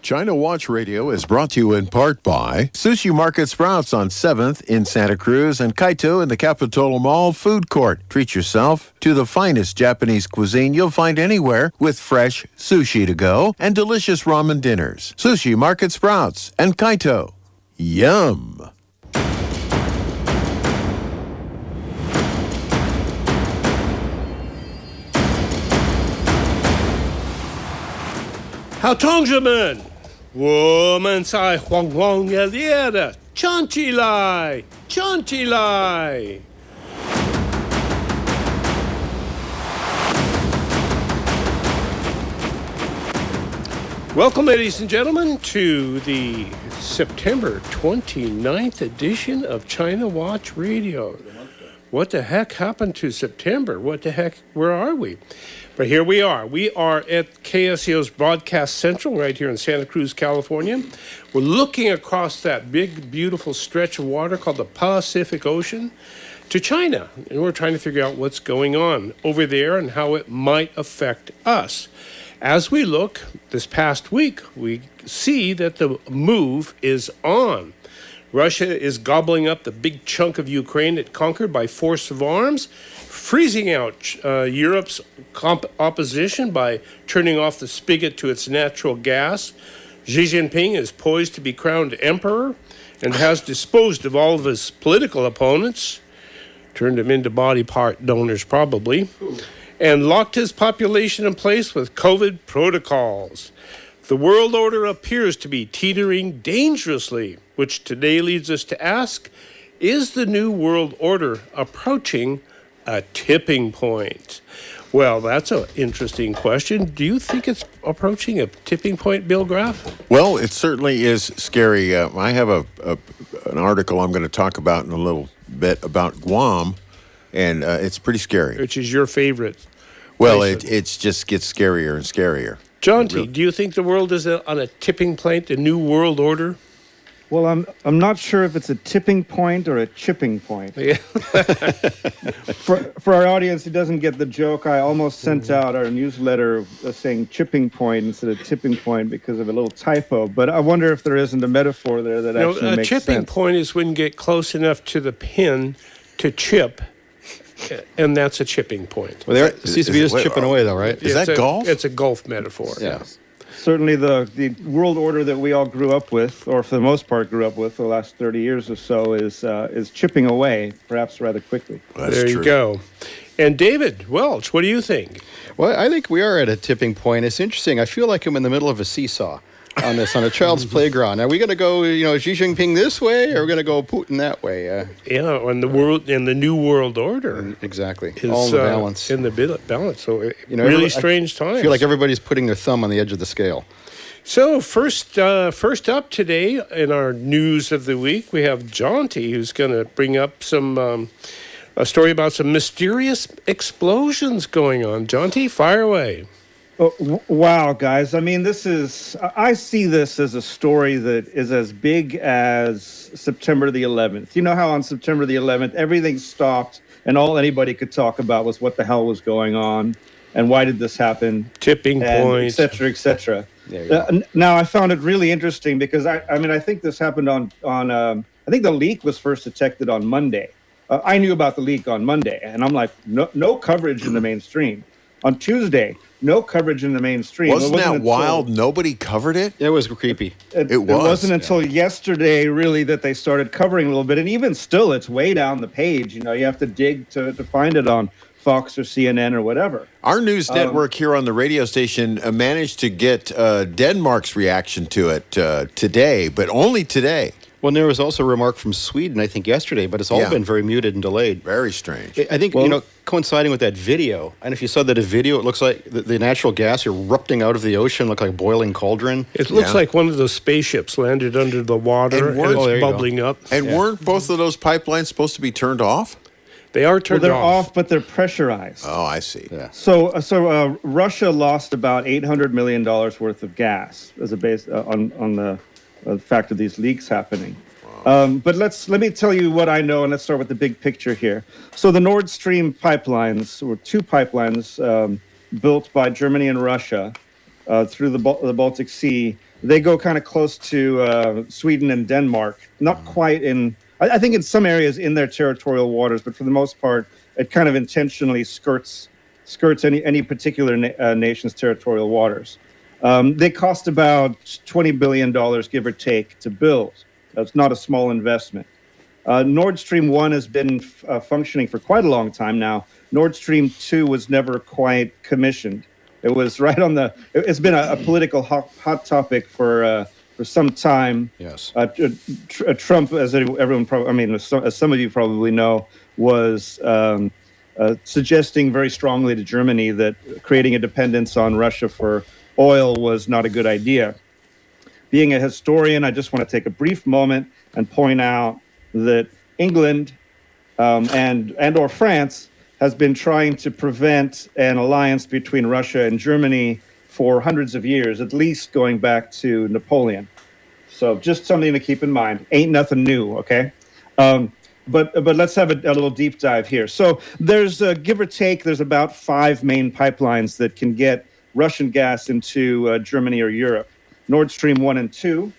China Watch Radio is brought to you in part by Sushi Market Sprouts on 7th in Santa Cruz and Kaito in the Capitol Mall Food Court. Treat yourself to the finest Japanese cuisine you'll find anywhere with fresh sushi to go and delicious ramen dinners. Sushi Market Sprouts and Kaito. Yum! How 同志们，我们在荒荒野野的站起来，站起来。Welcome, ladies and gentlemen, to the September 29th edition of China Watch Radio. What the heck happened to September? What the heck? Where are we? But here we are. We are at KSCO's Broadcast Central right here in Santa Cruz, California. We're looking across that big, beautiful stretch of water called the Pacific Ocean to China. And we're trying to figure out what's going on over there and how it might affect us. As we look this past week, we see that the move is on. Russia is gobbling up the big chunk of Ukraine it conquered by force of arms, freezing out Europe's opposition by turning off the spigot to its natural gas. Xi Jinping is poised to be crowned emperor and has disposed of all of his political opponents, turned them into body part donors probably, and locked his population in place with COVID protocols. The world order appears to be teetering dangerously, which today leads us to ask, is the new world order approaching a tipping point? Well, that's an interesting question. Do you think it's approaching a tipping point, Bill Graff? Well, it certainly is scary. I have an article I'm going to talk about in a little bit about Guam, and it's pretty scary. Which is your favorite? Well, it just gets scarier and scarier. John T., do you think the world is on a tipping point, the new world order? Well, I'm not sure if it's a tipping point or a chipping point. Yeah. For our audience who doesn't get the joke, I almost sent out our newsletter saying chipping point instead of tipping point because of a little typo. But I wonder if there isn't a metaphor there that actually makes sense. A chipping point is when you get close enough to the pin to chip, and that's a chipping point. Well, it seems to be just chipping away, though, right? Is that golf? It's a golf metaphor. Yeah. Certainly the world order that we all grew up with, or for the most part grew up with the last 30 years or so, is chipping away, perhaps rather quickly. That's there true. You go. And David Welch, what do you think? Well, I think we are at a tipping point. It's interesting. I feel like I'm in the middle of a seesaw on a child's playground. Are we going to go, Xi Jinping this way, or are we going to go Putin that way? And the new world order. Exactly. Is, all in the balance. In the balance. So really strange times. I feel like everybody's putting their thumb on the edge of the scale. So first up today in our news of the week, we have John T., who's going to bring up a story about some mysterious explosions going on. John T., fire away. Oh, wow, guys. I mean, I see this as a story that is as big as September the 11th. You know how on September the 11th, everything stopped and all anybody could talk about was what the hell was going on and why did this happen? Tipping point. Et cetera, et cetera. Now, I found it really interesting because, I think this happened on I think the leak was first detected on Monday. I knew about the leak on Monday, and I'm like, no coverage in the mainstream. On Tuesday, no coverage in the mainstream. Wasn't that wild? Nobody covered it? It was creepy. It wasn't until yesterday, really, that they started covering a little bit. And even still, it's way down the page. You have to dig to find it on Fox or CNN or whatever. Our news network here on the radio station managed to get Denmark's reaction to it today, but only today. Well, there was also a remark from Sweden, I think, yesterday, but it's all been very muted and delayed. Very strange. I think, coinciding with that video, and if you saw that video, it looks like the natural gas erupting out of the ocean looked like a boiling cauldron. It looks like one of those spaceships landed under the water and it's bubbling up. And weren't both of those pipelines supposed to be turned off? They are turned off. Well, they're off, but they're pressurized. Oh, I see. Yeah. So Russia lost about $800 million worth of gas as a base on the fact of these leaks happening. But let me tell you what I know, and let's start with the big picture here. So the Nord Stream pipelines were two pipelines built by Germany and Russia through the Baltic Sea. They go kind of close to Sweden and Denmark. Not quite in, I think in some areas in their territorial waters, but for the most part, it kind of intentionally skirts any particular nation's territorial waters. They cost about $20 billion, give or take, to build. That's not a small investment. Nord Stream 1 has been functioning for quite a long time now. Nord Stream 2 was never quite commissioned. It was right on the. It's been a political hot topic for some time. Yes. Trump, as everyone probably, I mean, as some of you probably know, was suggesting very strongly to Germany that creating a dependence on Russia for oil was not a good idea. Being a historian, I just want to take a brief moment and point out that England and or France has been trying to prevent an alliance between Russia and Germany for hundreds of years, at least going back to Napoleon. So just something to keep in mind. Ain't nothing new, okay? But let's have a little deep dive here. So there's, give or take, there's about 5 main pipelines that can get Russian gas into Germany or Europe. Nord Stream 1 and 2,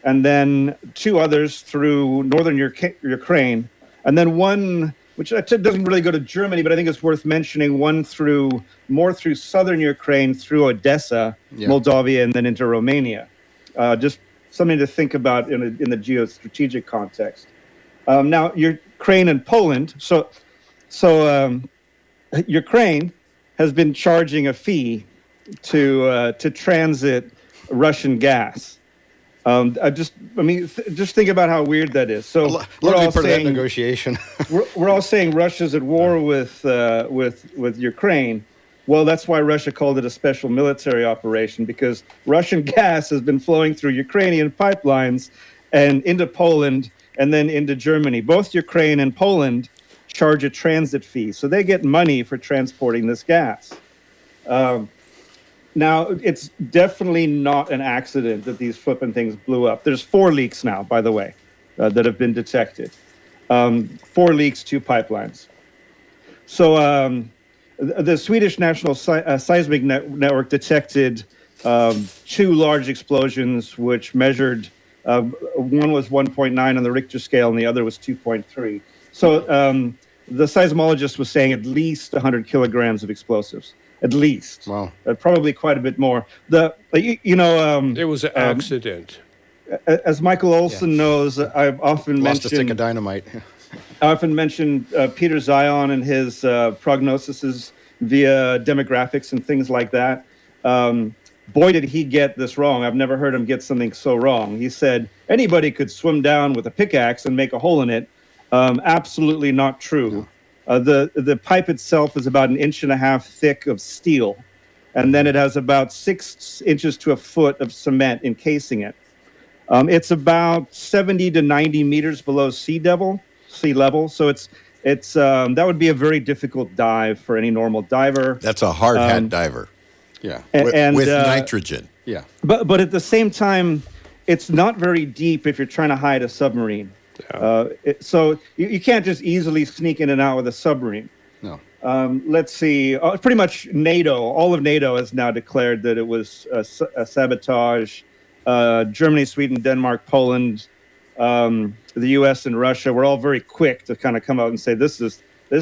and then 2 others through northern Ukraine, and then one which doesn't really go to Germany, but I think it's worth mentioning, one more through southern Ukraine, through Odessa, Moldavia, and then into Romania. Just something to think about in the geostrategic context. Now, Ukraine and Poland. So Ukraine has been charging a fee to transit Russian gas. Just think about how weird that is. So we're all saying that negotiation. we're all saying Russia's at war with Ukraine. Well, that's why Russia called it a special military operation, because Russian gas has been flowing through Ukrainian pipelines and into Poland and then into Germany. Both Ukraine and Poland charge a transit fee, so they get money for transporting this gas. Now, it's definitely not an accident that these flipping things blew up. There's 4 leaks now, by the way, that have been detected. 4 leaks, 2 pipelines. So the Swedish National Seismic Network detected 2 large explosions, which measured, one was 1.9 on the Richter scale and the other was 2.3. So the seismologist was saying at least 100 kilograms of explosives. At least. Wow. Probably quite a bit more. It was an accident. As Michael Olson knows, I've often Lost a stick mentioned of dynamite. I often mention Peter Zion and his prognoses via demographics and things like that. Boy, did he get this wrong. I've never heard him get something so wrong. He said anybody could swim down with a pickaxe and make a hole in it. Absolutely not true. No. The pipe itself is about 1.5 inches thick of steel, and then it has about 6 inches to a foot of cement encasing it. It's about 70 to 90 meters below sea level. So it's that would be a very difficult dive for any normal diver. That's a hard hat diver. Yeah, with nitrogen. Yeah, but at the same time, it's not very deep if you're trying to hide a submarine. Yeah. So you can't just easily sneak in and out with a submarine. No. Let's see. Pretty much NATO, all of NATO has now declared that it was a sabotage. Germany, Sweden, Denmark, Poland, the U.S. and Russia were all very quick to kind of come out and say this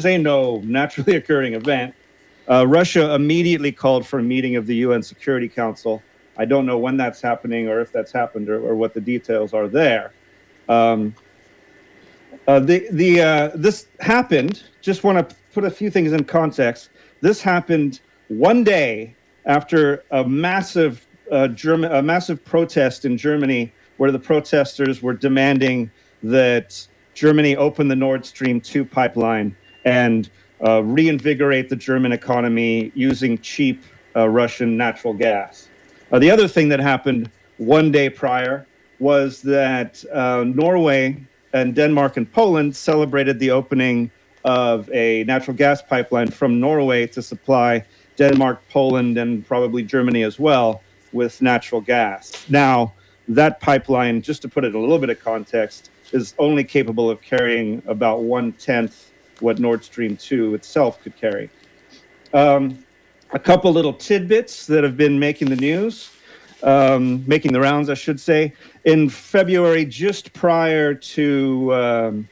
ain't no naturally occurring event. Russia immediately called for a meeting of the UN Security Council. I don't know when that's happening or if that's happened or what the details are there. This happened. Just want to put a few things in context. This happened one day after a massive protest in Germany, where the protesters were demanding that Germany open the Nord Stream 2 pipeline and reinvigorate the German economy using cheap Russian natural gas. The other thing that happened one day prior was that Norway and Denmark and Poland celebrated the opening of a natural gas pipeline from Norway to supply Denmark, Poland, and probably Germany as well with natural gas. Now, that pipeline, just to put it in a little bit of context, is only capable of carrying about 1/10 what Nord Stream 2 itself could carry. A couple little tidbits that have been making the news, making the rounds, I should say. In February, just prior to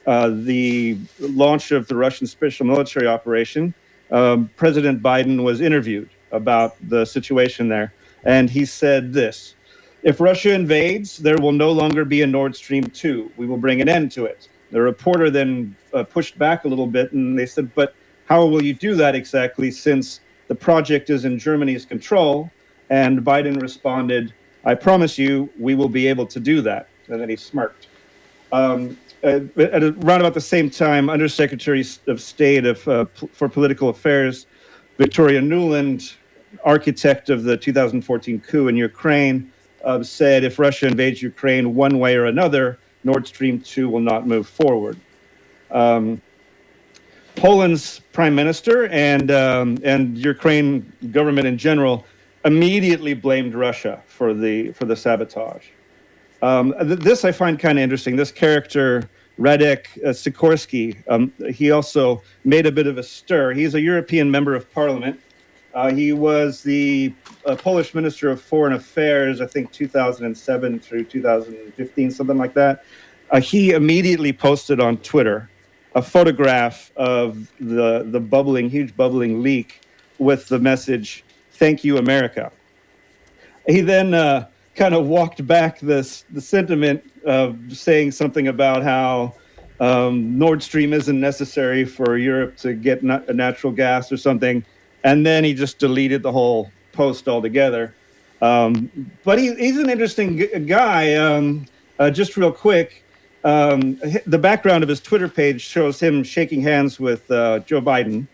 the launch of the Russian special military operation, President Biden was interviewed about the situation there. And he said this: if Russia invades, there will no longer be a Nord Stream 2. We will bring an end to it. The reporter then pushed back a little bit, and they said, but how will you do that exactly, since the project is in Germany's control? And Biden responded, I promise you, we will be able to do that. And then he smirked. At around about the same time, Undersecretary of State for Political Affairs, Victoria Nuland, architect of the 2014 coup in Ukraine, said if Russia invades Ukraine one way or another, Nord Stream 2 will not move forward. Poland's prime minister and Ukraine government in general immediately blamed Russia for the sabotage. This I find kind of interesting. This character, Radek Sikorsky, he also made a bit of a stir. He's a European member of parliament. He was the Polish Minister of Foreign Affairs, I think 2007 through 2015, something like that. He immediately posted on Twitter a photograph of the huge bubbling leak with the message, "Thank you, America." He then kind of walked back the sentiment of saying something about how Nord Stream isn't necessary for Europe to get natural gas or something. And then he just deleted the whole post altogether. But he's an interesting guy. Just real quick, the background of his Twitter page shows him shaking hands with Joe Biden.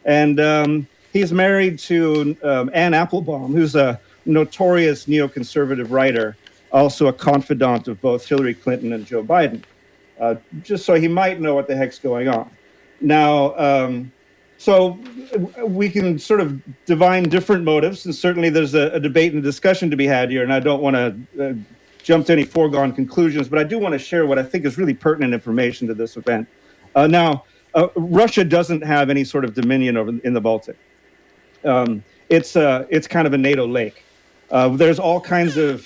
And he's married to Anne Applebaum, who's a notorious neoconservative writer, also a confidant of both Hillary Clinton and Joe Biden, just so he might know what the heck's going on. Now, so we can sort of divine different motives, and certainly there's a debate and a discussion to be had here, and I don't want to jump to any foregone conclusions, but I do want to share what I think is really pertinent information to this event. Now, Russia doesn't have any sort of dominion in the Baltic. It's kind of a NATO lake. There's all kinds of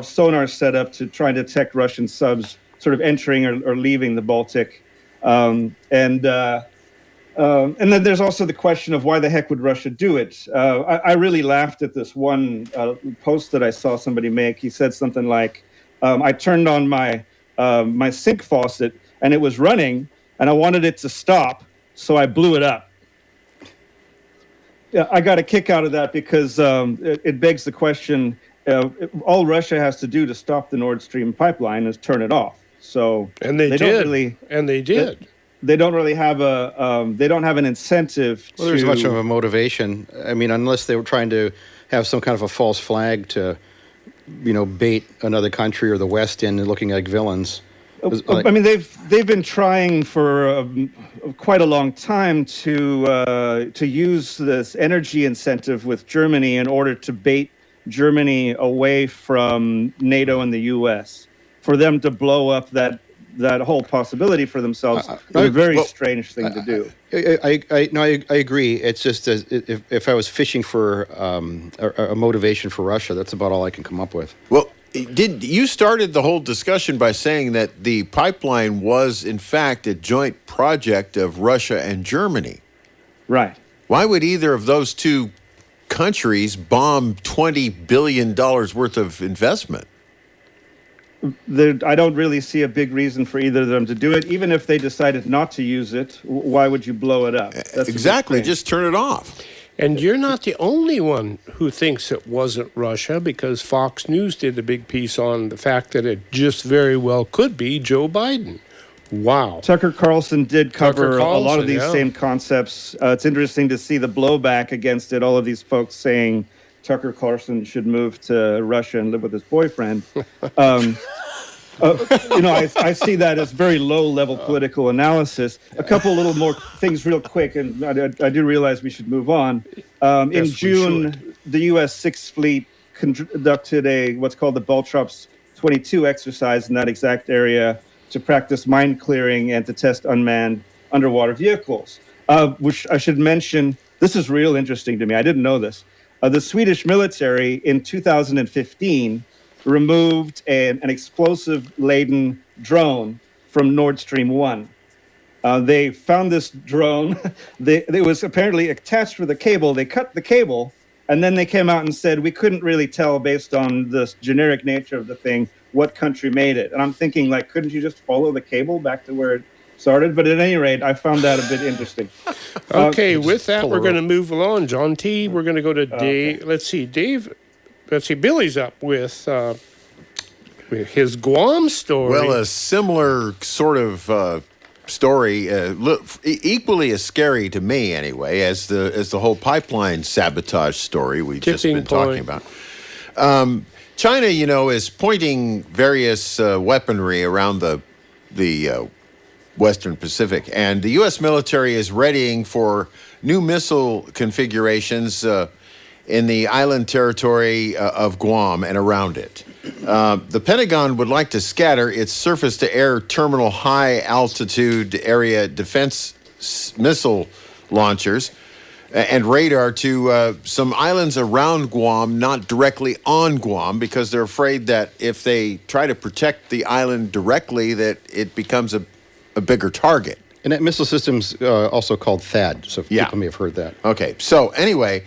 sonar set up to try to detect Russian subs sort of entering or leaving the Baltic. And then there's also the question of why the heck would Russia do it? I really laughed at this one post that I saw somebody make. He said something like, I turned on my sink faucet and it was running and I wanted it to stop, so I blew it up. Yeah, I got a kick out of that because it begs the question, all Russia has to do to stop the Nord Stream pipeline is turn it off. So and they did. They don't really have they don't have an incentive. Well, there's much of a motivation. I mean, unless they were trying to have some kind of a false flag to, bait another country or the West in looking like villains. I mean, they've been trying for quite a long time to use this energy incentive with Germany in order to bait Germany away from NATO and the U.S. for them to blow up that whole possibility for themselves. A very strange thing to do. I agree. It's just if I was fishing for a motivation for Russia, that's about all I can come up with. Well, you started the whole discussion by saying that the pipeline was, in fact, a joint project of Russia and Germany. Right. Why would either of those two countries bomb $20 billion worth of investment? I don't really see a big reason for either of them to do it. Even if they decided not to use it, why would you blow it up? That's exactly. Just turn it off. And you're not the only one who thinks it wasn't Russia, because Fox News did a big piece on the fact that it just very well could be Joe Biden. Wow. Tucker Carlson did cover a lot of these same concepts. It's interesting to see the blowback against it. All of these folks saying Tucker Carlson should move to Russia and live with his boyfriend. I see that as very low-level political analysis. A couple little more things real quick, and I do realize we should move on. In June, the U.S. Sixth Fleet conducted what's called the Baltrops 22 exercise in that exact area to practice mine clearing and to test unmanned underwater vehicles, which I should mention, This is real interesting to me. I didn't know this. The Swedish military in 2015 removed an explosive-laden drone from Nord Stream 1. They found this drone. It was apparently attached with a cable. They cut the cable, and then they came out and said, we couldn't really tell based on the generic nature of the thing what country made it. And I'm thinking, like, couldn't you just follow the cable back to where it started? But at any rate, I found that a bit interesting. Okay, with that, we're going to move along. John T., we're going to go to Dave. Okay. Let's see, Billy's up with his Guam story. Well, a similar sort of story, equally as scary to me anyway, as the whole pipeline sabotage story we've just been talking about. China, is pointing various weaponry around the Western Pacific, and the U.S. military is readying for new missile configurations in the island territory of Guam and around it. The Pentagon would like to scatter its surface-to-air terminal high-altitude area defense missile launchers and radar to some islands around Guam, not directly on Guam, because they're afraid that if they try to protect the island directly, that it becomes a bigger target. And that missile system's also called THAAD, so people may have heard that. Okay, so anyway,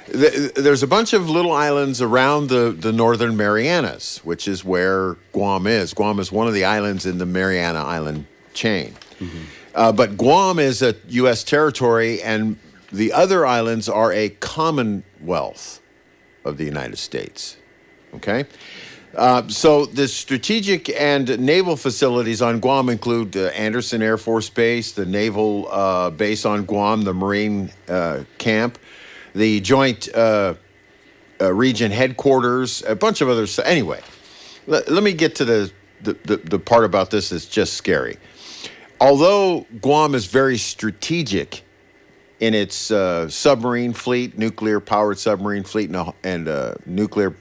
there's a bunch of little islands around the northern Marianas, which is where Guam is. Guam is one of the islands in the Mariana Island chain. Mm-hmm. But Guam is a U.S. territory, and the other islands are a commonwealth of the United States. Okay? So the strategic and naval facilities on Guam include Andersen Air Force Base, the naval base on Guam, the Marine camp, the Joint Region Headquarters, a bunch of other stuff. Anyway, let me get to the part about this that's just scary. Although Guam is very strategic in its submarine fleet, nuclear-powered submarine fleet, and nuclear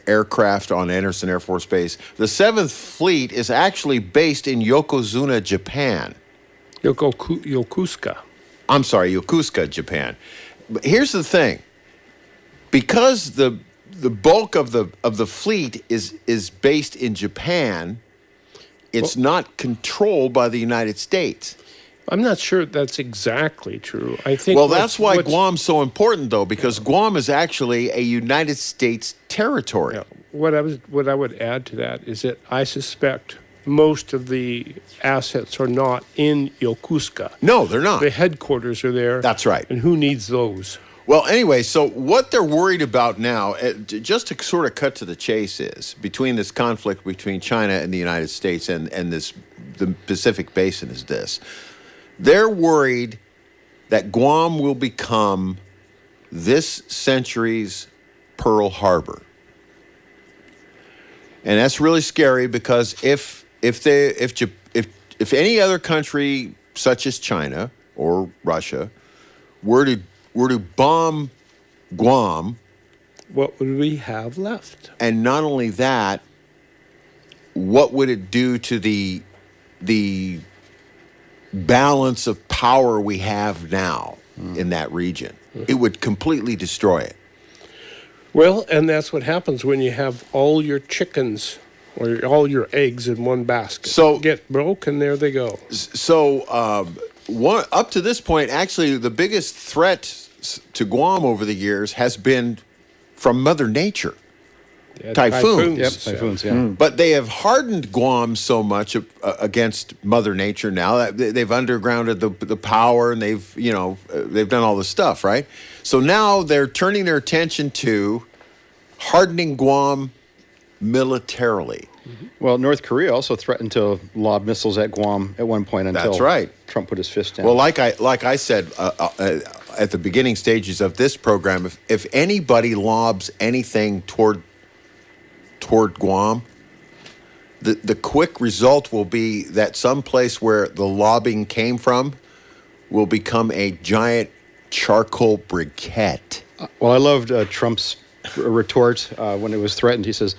aircraft on Andersen Air Force Base, the 7th Fleet is actually based in Yokozuna, Japan. Yokosuka. I'm sorry, Yokosuka, Japan. But here's the thing: because the bulk of the fleet is based in Japan, it's not controlled by the United States. I'm not sure that's exactly true. I think. Well, that's why Guam's so important, though, because Guam is actually a United States territory. Yeah. What I would add to that is that I suspect most of the assets are not in Yokosuka. No, they're not. The headquarters are there. That's right. And who needs those? Well, anyway, so what they're worried about now, just to sort of cut to the chase, is between this conflict between China and the United States and the Pacific Basin is this. They're worried that Guam will become this century's Pearl Harbor. And that's really scary because if any other country such as China or Russia were to bomb Guam, what would we have left? And not only that, what would it do to the balance of power we have now in that region? It would completely destroy it. Well, and that's what happens when you have all your chickens or all your eggs in one basket. So get broke, and there they go. So up to this point, actually, the biggest threat to Guam over the years has been from Mother Nature. Yeah, typhoons. Yep, typhoons, yeah. But they have hardened Guam so much against Mother Nature now. They've undergrounded the power, and they've done all this stuff, right? So now they're turning their attention to hardening Guam militarily. Mm-hmm. Well, North Korea also threatened to lob missiles at Guam at one point until That's right. Trump put his fist down. Well, like I said at the beginning stages of this program, if anybody lobs anything toward Guam, the quick result will be that some place where the lobbing came from will become a giant charcoal briquette. Well, I loved Trump's retort when it was threatened. He says,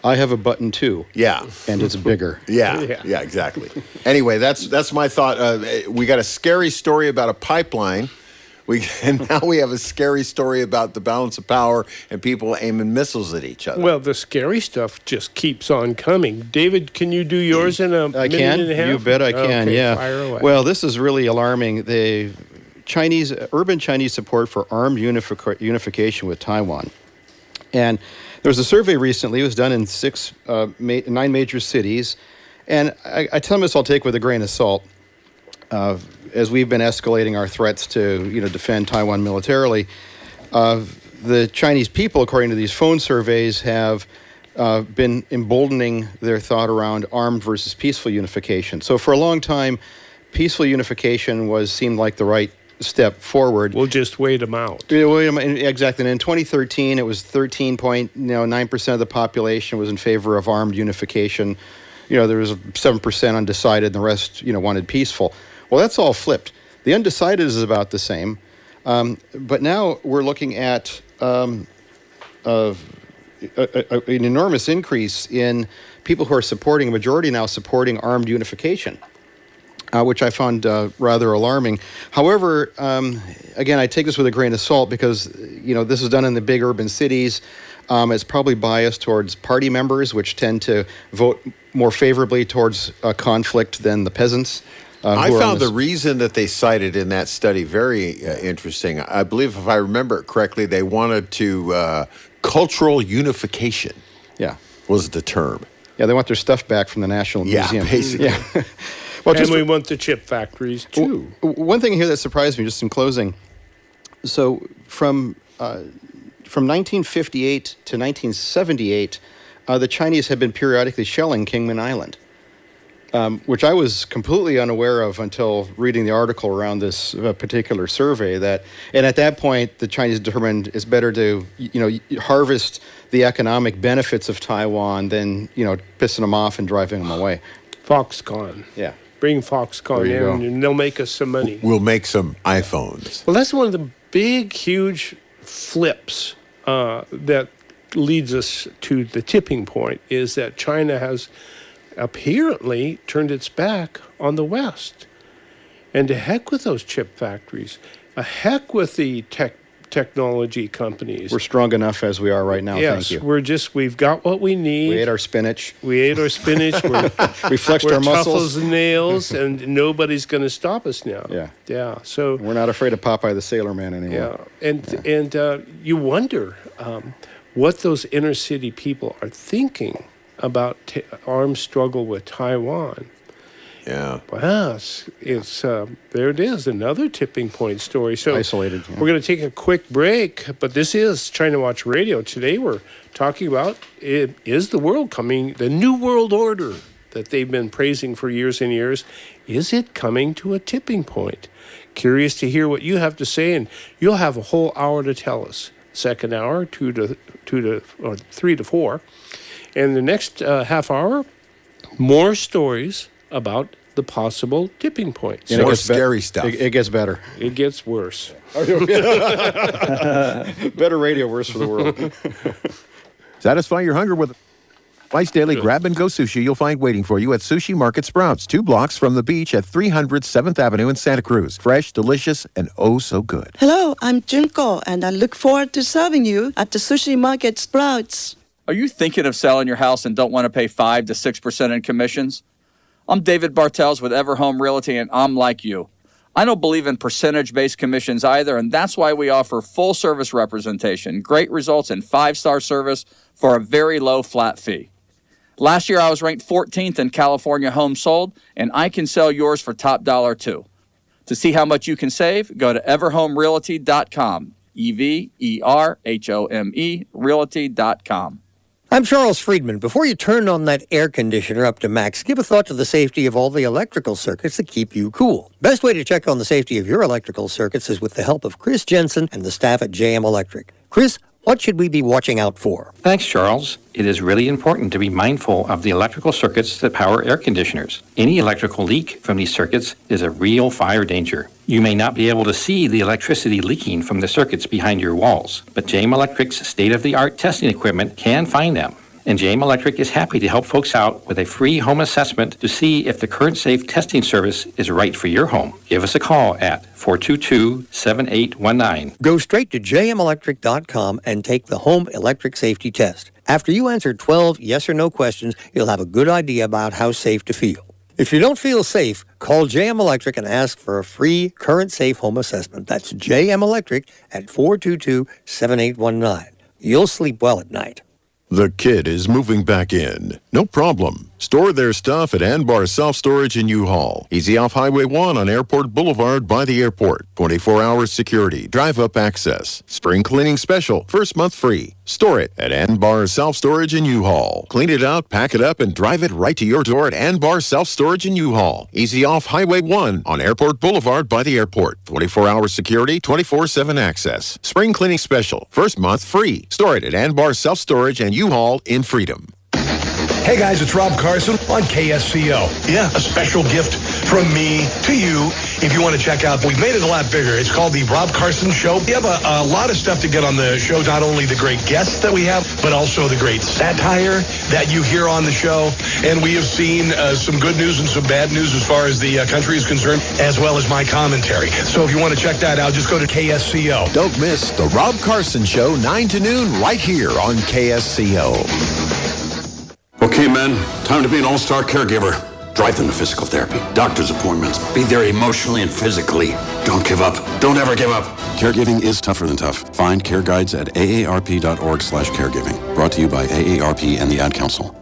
"I have a button too." Yeah, and it's bigger. Yeah, exactly. Anyway, that's my thought. We got a scary story about a pipeline And now we have a scary story about the balance of power and people aiming missiles at each other. Well, the scary stuff just keeps on coming. David, can you do yours in a minute and a half? You bet I can, Okay, yeah. fire away. Well, this is really alarming. The urban Chinese support for armed unification with Taiwan. And there was a survey recently. It was done in 9 major cities. And I tell them this I'll take with a grain of salt. As we've been escalating our threats to, defend Taiwan militarily, the Chinese people, according to these phone surveys, have been emboldening their thought around armed versus peaceful unification. So for a long time, peaceful unification seemed like the right step forward. We'll just wait them out. Exactly. And in 2013, it was 13.9% of the population was in favor of armed unification. There was 7% undecided, and the rest, wanted peaceful. Well, that's all flipped. The undecided is about the same, but now we're looking at an enormous increase in people who are supporting, a majority now supporting armed unification, which I found rather alarming. However, again, I take this with a grain of salt because, this is done in the big urban cities. It's probably biased towards party members, which tend to vote more favorably towards conflict than the peasants. I found the reason that they cited in that study very interesting. I believe, if I remember it correctly, they wanted to cultural unification. Yeah, was the term. Yeah, they want their stuff back from the National Museum. Basically. Yeah. Well, and we want the chip factories too. One thing here that surprised me, just in closing. So from 1958 to 1978, the Chinese had been periodically shelling Kingman Island. Which I was completely unaware of until reading the article around this particular survey. And at that point, the Chinese determined it's better to, harvest the economic benefits of Taiwan than, pissing them off and driving them away. Foxconn. Yeah. Bring Foxconn in, and they'll make us some money. We'll make some iPhones. Well, that's one of the big, huge flips that leads us to the tipping point, is that China has apparently turned its back on the West. And to heck with those chip factories, a heck with the technology companies. We're strong enough as we are right now, yes, thank you. We've got what we need. We ate our spinach. We We flexed our we're tough muscles. as nails, and nobody's going to stop us now. Yeah. So we're not afraid of Popeye the Sailor Man anymore. Yeah, and you wonder what those inner city people are thinking about armed struggle with Taiwan. Yeah. Well, it's there it is, another tipping point story. So isolated. Yeah. We're going to take a quick break, but this is China Watch Radio. Today we're talking about, is the world coming, the new world order that they've been praising for years and years, is it coming to a tipping point? Curious to hear what you have to say, and you'll have a whole hour to tell us. Second hour, 3 to 4. And the next half hour, more stories about the possible tipping points. More scary stuff. It gets better. It gets worse. Better radio, worse for the world. Satisfy your hunger with Vice Daily Grab-and-Go Sushi you'll find waiting for you at Sushi Market Sprouts, 2 blocks from the beach at 300 7th Avenue in Santa Cruz. Fresh, delicious, and oh so good. Hello, I'm Junko, and I look forward to serving you at the Sushi Market Sprouts. Are you thinking of selling your house and don't want to pay 5 to 6% in commissions? I'm David Bartels with Everhome Realty, and I'm like you. I don't believe in percentage-based commissions either, and that's why we offer full-service representation, great results, and 5-star service for a very low flat fee. Last year, I was ranked 14th in California homes sold, and I can sell yours for top dollar, too. To see how much you can save, go to everhomerealty.com, EVERHOME, realty.com. I'm Charles Friedman. Before you turn on that air conditioner up to max, give a thought to the safety of all the electrical circuits that keep you cool. Best way to check on the safety of your electrical circuits is with the help of Chris Jensen and the staff at JM Electric. Chris, what should we be watching out for? Thanks, Charles. It is really important to be mindful of the electrical circuits that power air conditioners. Any electrical leak from these circuits is a real fire danger. You may not be able to see the electricity leaking from the circuits behind your walls, but JM Electric's state-of-the-art testing equipment can find them. And JM Electric is happy to help folks out with a free home assessment to see if the current safe testing service is right for your home. Give us a call at 422-7819. Go straight to jmelectric.com and take the home electric safety test. After you answer 12 yes or no questions, you'll have a good idea about how safe to feel. If you don't feel safe, call JM Electric and ask for a free current safe home assessment. That's JM Electric at 422-7819. You'll sleep well at night. The kid is moving back in. No problem. Store their stuff at Anbar Self-Storage in U-Haul. Easy off Highway 1 on Airport Boulevard by the airport. 24-hour security, drive-up access. Spring cleaning special, first month free. Store it at Anbar Self-Storage in U-Haul. Clean it out, pack it up, and drive it right to your door at Anbar Self-Storage in U-Haul. Easy off Highway 1 on Airport Boulevard by the airport. 24-hour security, 24/7 access. Spring cleaning special, first month free. Store it at Anbar Self-Storage and U-Haul in Freedom. Hey guys, it's Rob Carson on KSCO. Yeah, a special gift from me to you. If you want to check out, we've made it a lot bigger. It's called the Rob Carson Show. We have a lot of stuff to get on the show, not only the great guests that we have, but also the great satire that you hear on the show. And we have seen some good news and some bad news as far as the country is concerned, as well as my commentary. So if you want to check that out, just go to KSCO. Don't miss the Rob Carson Show, 9 to noon, right here on KSCO. Okay, men, time to be an all-star caregiver. Drive them to physical therapy, doctor's appointments. Be there emotionally and physically. Don't give up. Don't ever give up. Caregiving is tougher than tough. Find care guides at aarp.org/caregiving. Brought to you by AARP and the Ad Council.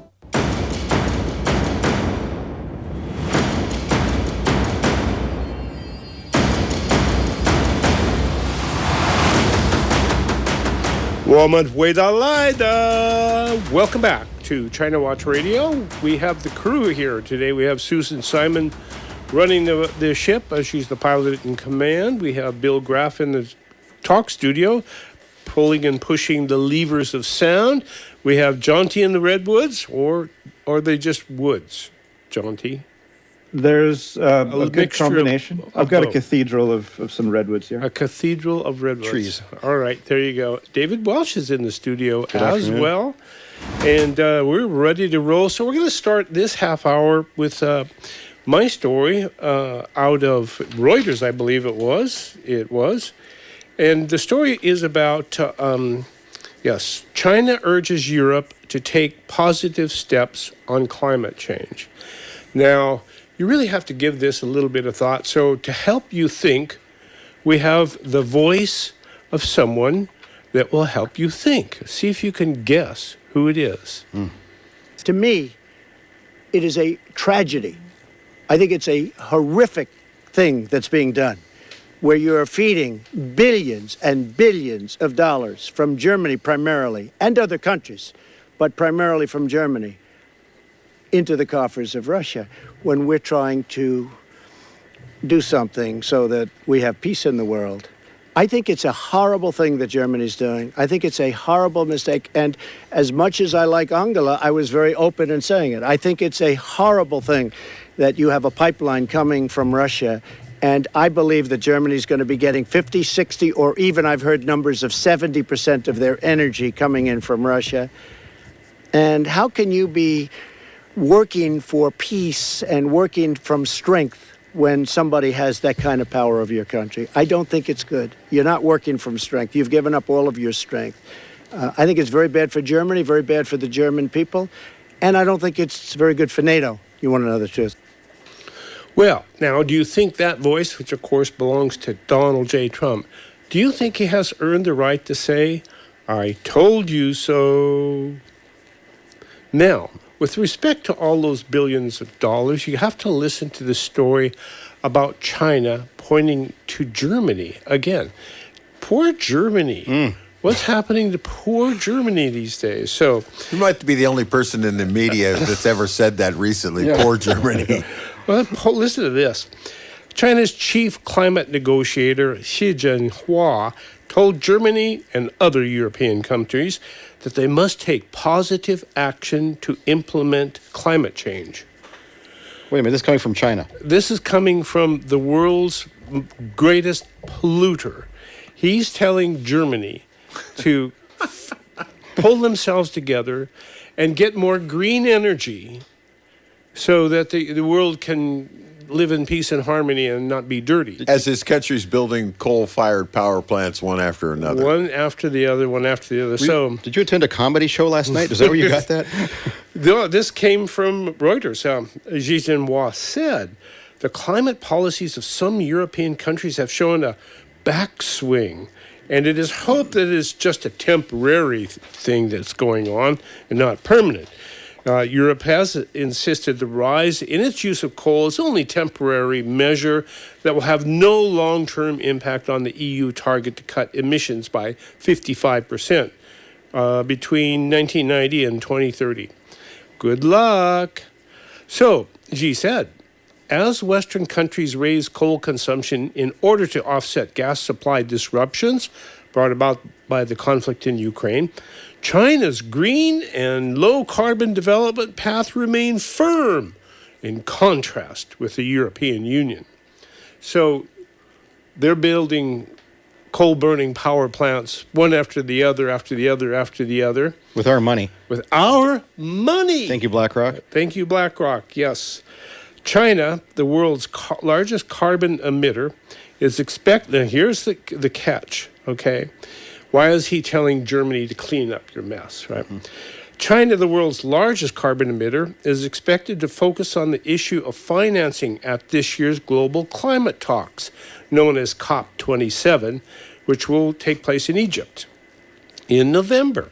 Woman with a lighter. Welcome back to China Watch Radio. We have the crew here today. We have Susan Simon running the ship. She's the pilot in command. We have Bill Graff in the talk studio, pulling and pushing the levers of sound. We have Jonty in the redwoods, or are they just woods, Jonty? There's a good combination. I've got both. a cathedral of some redwoods here. A cathedral of redwoods. Trees. All right, there you go. David Welsh is in the studio as well. And we're ready to roll. So we're going to start this half hour with my story out of Reuters, I believe it was. And the story is about, China urges Europe to take positive steps on climate change. Now, you really have to give this a little bit of thought. So to help you think, we have the voice of someone that will help you think. See if you can guess who it is. To me, it is a tragedy. I think it's a horrific thing that's being done, where you are feeding billions and billions of dollars from Germany primarily, and other countries, but primarily from Germany, into the coffers of Russia, when we're trying to do something so that we have peace in the world. I think it's a horrible thing that Germany's doing. I think it's a horrible mistake. And as much as I like Angela, I was very open in saying it. I think it's a horrible thing that you have a pipeline coming from Russia. And I believe that Germany's going to be getting 50, 60, or even I've heard numbers of 70% of their energy coming in from Russia. And how can you be working for peace and working from strength when somebody has that kind of power over your country? I don't think it's good. You're not working from strength. You've given up all of your strength. I think it's very bad for Germany, very bad for the German people, and I don't think it's very good for NATO. You want to know the truth? Well, now, do you think that voice, which of course belongs to Donald J. Trump, do you think he has earned the right to say, "I told you so"? Now, with respect to all those billions of dollars, you have to listen to the story about China pointing to Germany. Again, poor Germany. What's happening to poor Germany these days? So You might be the only person in the media that's ever said that recently. Poor Germany. Well, listen to this. China's chief climate negotiator, Xie Zhenhua, told Germany and other European countries that they must take positive action to implement climate change. Wait a minute, this is coming from China. This is coming from the world's greatest polluter. He's telling Germany to pull themselves together and get more green energy so that the world can live in peace and harmony and not be dirty. As this country's building coal-fired power plants one after another. One after the other, one after the other. So, did you attend a comedy show last night? Is that where you got that? This came from Reuters. Xie Zhenhua said, the climate policies of some European countries have shown a backswing, and it is hoped that it is just a temporary thing that's going on and not permanent. Europe has insisted the rise in its use of coal is only a temporary measure that will have no long-term impact on the EU target to cut emissions by 55% between 1990 and 2030. Good luck. So, Xi said, as Western countries raise coal consumption in order to offset gas supply disruptions brought about by the conflict in Ukraine, China's green and low-carbon development path remains firm, in contrast with the European Union. So they're building coal-burning power plants, one after the other, after the other, after the other. With our money. With our money. Thank you, BlackRock. Thank you, BlackRock, yes. China, the world's largest carbon emitter, is now here's the catch, okay? Why is he telling Germany to clean up your mess, right? Mm-hmm. China, the world's largest carbon emitter, is expected to focus on the issue of financing at this year's global climate talks, known as COP27, which will take place in Egypt in November.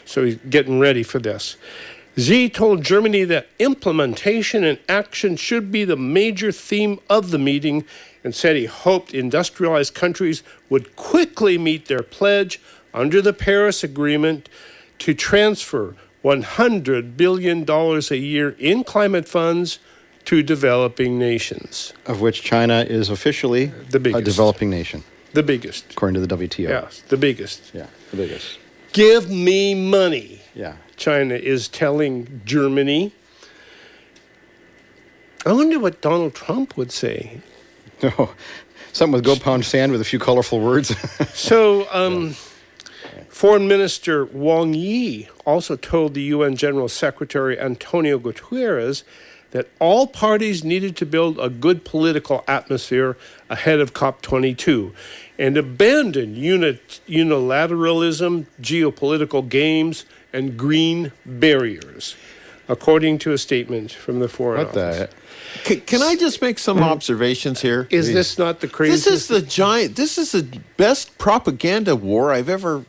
So he's getting ready for this. Xi told Germany that implementation and action should be the major theme of the meeting, and said he hoped industrialized countries would quickly meet their pledge under the Paris Agreement to transfer $100 billion a year in climate funds to developing nations. Of which China is officially the biggest. A developing nation. The biggest. According to the WTO. Yes, the biggest. Yeah, the biggest. Give me money. Yeah. China is telling Germany. I wonder what Donald Trump would say. No, something with go pound sand with a few colorful words. So, Foreign Minister Wang Yi also told the UN General Secretary Antonio Guterres that all parties needed to build a good political atmosphere ahead of COP22 and abandon unilateralism, geopolitical games, and green barriers, according to a statement from the Foreign Office. Can I just make some observations here? Is this not the craziest? This is the best propaganda war I've ever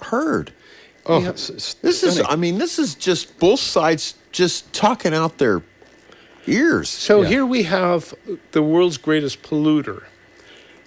heard. Oh, Yeah. This is just both sides just talking out their ears. So here we have the world's greatest polluter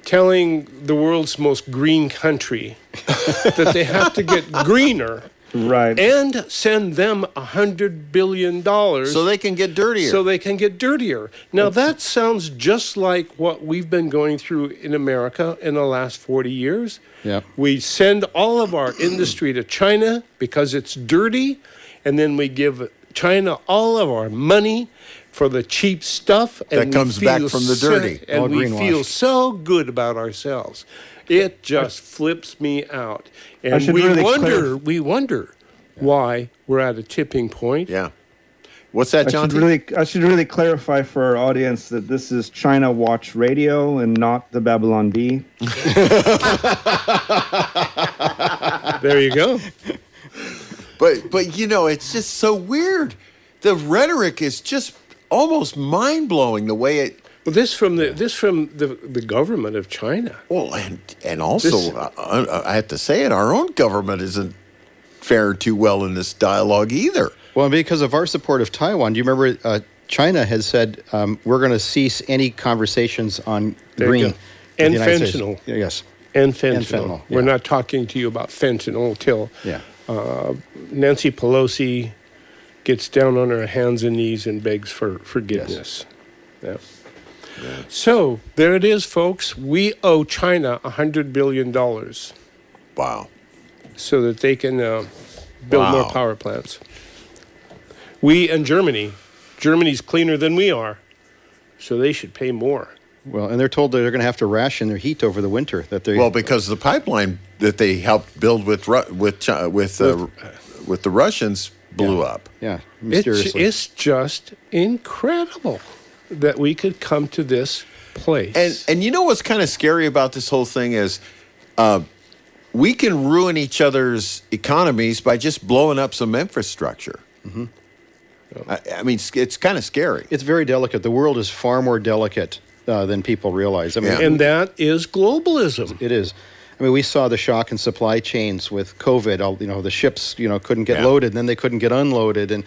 telling the world's most green country that they have to get greener. Right. And send them $100 billion. So they can get dirtier. Now, that sounds just like what we've been going through in America in the last 40 years. Yeah. We send all of our industry to China because it's dirty, and then we give China all of our money for the cheap stuff. And that comes back from the dirty. And we feel so good about ourselves. It just flips me out. And we wonder why we're at a tipping point. Yeah. What's that, John? I should really clarify for our audience that this is China Watch Radio and not the Babylon Bee. There you go. But you know, it's just so weird. The rhetoric is just almost mind-blowing the way it. Well, this from the government of China. Well, and also, I have to say it, our own government isn't faring too well in this dialogue either. Well, because of our support of Taiwan, do you remember China has said we're going to cease any conversations on green and fentanyl. Yes, and fentanyl. Yeah. We're not talking to you about fentanyl till Nancy Pelosi gets down on her hands and knees and begs for forgiveness. Yes. Yeah. So there it is, folks. We owe China $100 billion. Wow. So that they can build more power plants. We and Germany's cleaner than we are, so they should pay more. Well, and they're told that they're going to have to ration their heat over the winter. Because the pipeline that they helped build with the Russians blew up. Yeah, mysteriously. It's just incredible that we could come to this place. And you know what's kind of scary about this whole thing is we can ruin each other's economies by just blowing up some infrastructure. Mm-hmm. I mean, it's kind of scary. It's very delicate. The world is far more delicate than people realize. I mean, and that is globalism. It is. I mean, we saw the shock in supply chains with COVID. The ships, couldn't get loaded, and then they couldn't get unloaded. And,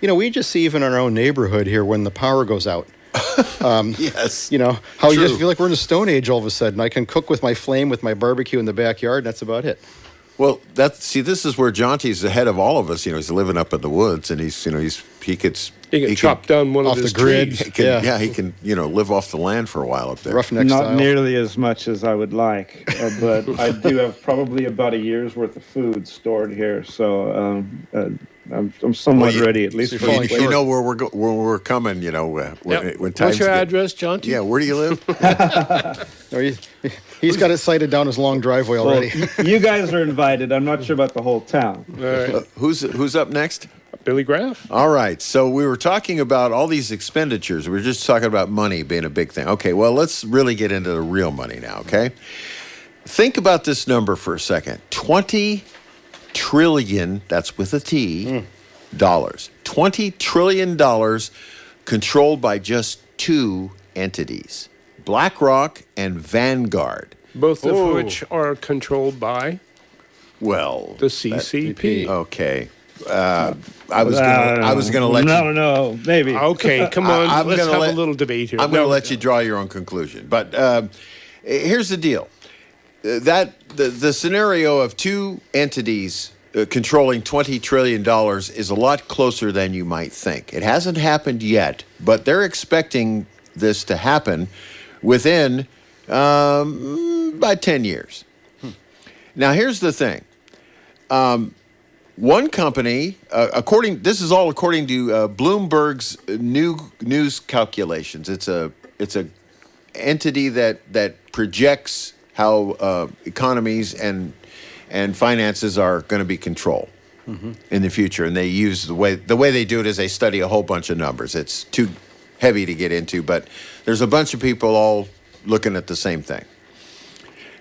we just see even in our own neighborhood here when the power goes out. Yes. How you just feel like we're in the Stone Age all of a sudden. I can cook with my flame, with my barbecue in the backyard, and that's about it. Well, this is where Jonty's ahead of all of us. He's living up in the woods, and he could chop down one off of his the grid. trees. He can live off the land for a while up there. Roughneck Not style. nearly as much as I would like, but I do have probably about a year's worth of food stored here, so I'm somewhat ready, at least. So you know where we're coming. When times What's your address, Jonty? Yeah, where do you live? He's got it sighted down his long driveway already. Well, you guys are invited. I'm not sure about the whole town. All right. Who's up next? Billy Graff. All right. So we were talking about all these expenditures. We were just talking about money being a big thing. Okay, well, let's really get into the real money now, okay? Think about this number for a second. 20 trillion, that's with a T, dollars. $20 trillion controlled by just two entities, BlackRock and Vanguard. Both of which are controlled by the CCP. Okay. I was going to let you. No, maybe. Okay, come on. Let's have a little debate here. I'm going to let you draw your own conclusion. But here's the deal. The scenario of two entities controlling $20 trillion is a lot closer than you might think. It hasn't happened yet, but they're expecting this to happen within about 10 years. Now, here's the thing. One company, this is all according to Bloomberg's new news calculations. It's a entity that projects how economies and finances are going to be controlled in the future. And they use the way they do it is they study a whole bunch of numbers. It's too heavy to get into, but there's a bunch of people all looking at the same thing.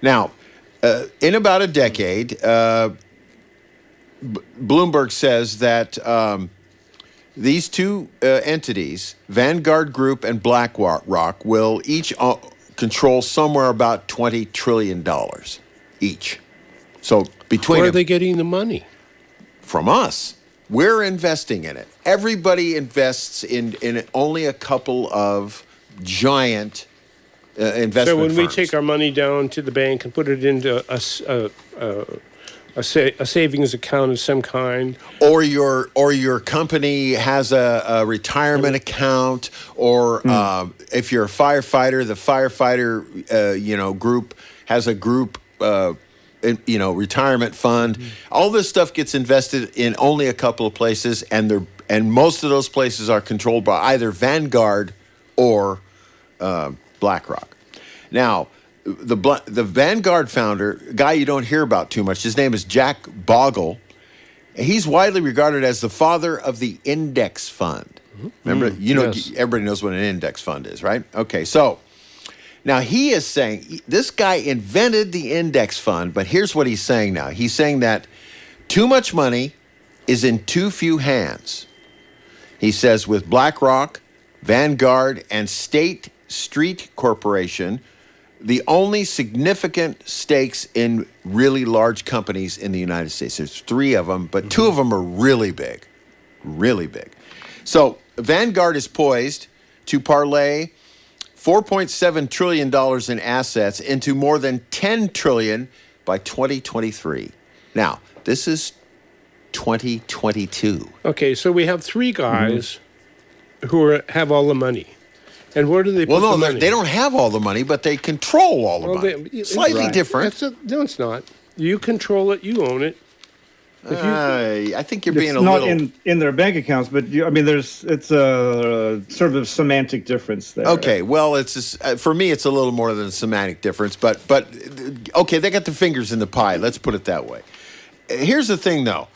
Now, in about a decade, Bloomberg says that these two entities, Vanguard Group and BlackRock, will each control somewhere about $20 trillion each. So between Where are they getting the money? From us. We're investing in it. Everybody invests in only a couple of giant investment firms. So when we take our money down to the bank and put it into a savings account of some kind, or your company has a retirement account, or if you're a firefighter, the firefighter group has a group retirement fund. All this stuff gets invested in only a couple of places, and most of those places are controlled by either Vanguard or BlackRock. Now, the Vanguard founder, a guy you don't hear about too much, his name is Jack Bogle. He's widely regarded as the father of the index fund. Remember, yes. Everybody knows what an index fund is, right? Okay, so now he is saying this guy invented the index fund, but here's what he's saying now. He's saying that too much money is in too few hands. He says with BlackRock, Vanguard, and State Street Corporation, the only significant stakes in really large companies in the United States. There's three of them, but two of them are really big, really big. So Vanguard is poised to parlay $4.7 trillion in assets into more than $10 trillion by 2023. Now, this is 2022. Okay, so we have three guys who have all the money. And where do they put the money? They don't have all the money, but they control all the money. Slightly different. No, it's not. You control it. You own it. I think you're being it's a not little... in their bank accounts, but it's a sort of semantic difference there. Okay, well, for me, it's a little more than a semantic difference, but okay, they got their fingers in the pie. Let's put it that way. Here's the thing, though.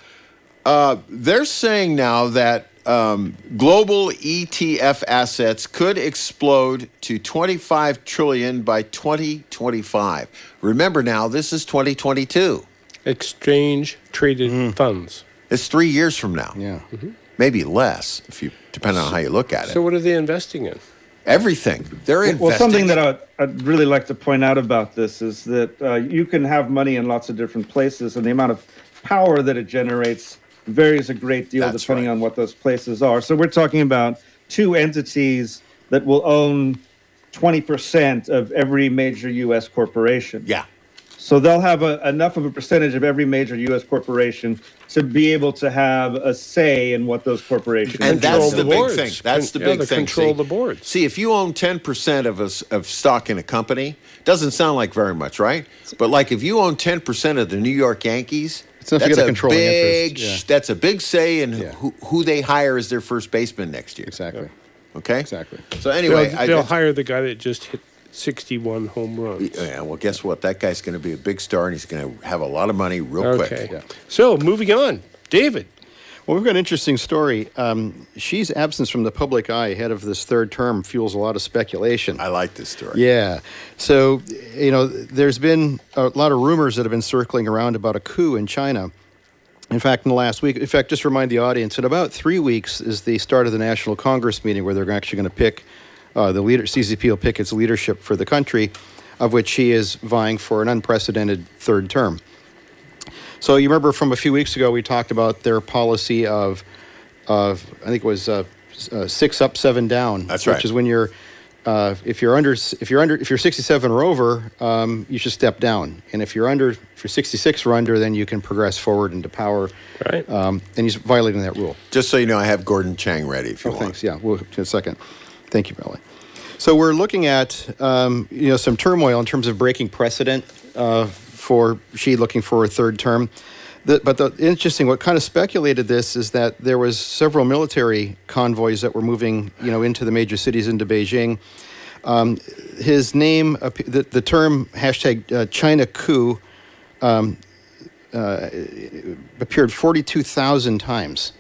They're saying now that global ETF assets could explode to $25 trillion by 2025. Remember now, this is 2022. Exchange-traded funds. It's 3 years from now. Yeah. Maybe less, depending on how you look at it. So what are they investing in? Everything. They're investing. Well, something that I'd really like to point out about this is that you can have money in lots of different places, and the amount of power that it generates varies a great deal depending on what those places are. So we're talking about two entities that will own 20% of every major U.S. corporation. Yeah. So they'll have enough of a percentage of every major U.S. corporation to be able to have a say in what those corporations do. And that's the big thing. That's the big thing. Control the board. See, if you own 10% of stock in a company, doesn't sound like very much, right? But like if you own 10% of the New York Yankees, that's a big say in who they hire as their first baseman next year. Exactly. Okay? Exactly. So anyway, they'll hire the guy that just hit 61 home runs. Yeah, well, guess what? That guy's going to be a big star, and he's going to have a lot of money real quick. Yeah. So, moving on. David. Well, we've got an interesting story. Xi's absence from the public eye ahead of this third term fuels a lot of speculation. I like this story. Yeah. So, there's been a lot of rumors that have been circling around about a coup in China. In fact, in the last week, just remind the audience, in about 3 weeks is the start of the National Congress meeting where they're actually going to pick the leader. CCP will pick its leadership for the country, of which she is vying for an unprecedented third term. So you remember from a few weeks ago, we talked about their policy of I think it was 6 up, 7 down. That's right. Which is when you're if you're 67 or over, you should step down, and if you're 66 or under, then you can progress forward into power. Right. And he's violating that rule. Just so you know, I have Gordon Chang ready if you want. Thanks. Yeah, we'll in a second. Thank you, Melly. So we're looking at some turmoil in terms of breaking precedent for Xi looking for a third term. What kind of speculated this is that there was several military convoys that were moving, into the major cities, into Beijing. His name, the term hashtag China coup, appeared 42,000 times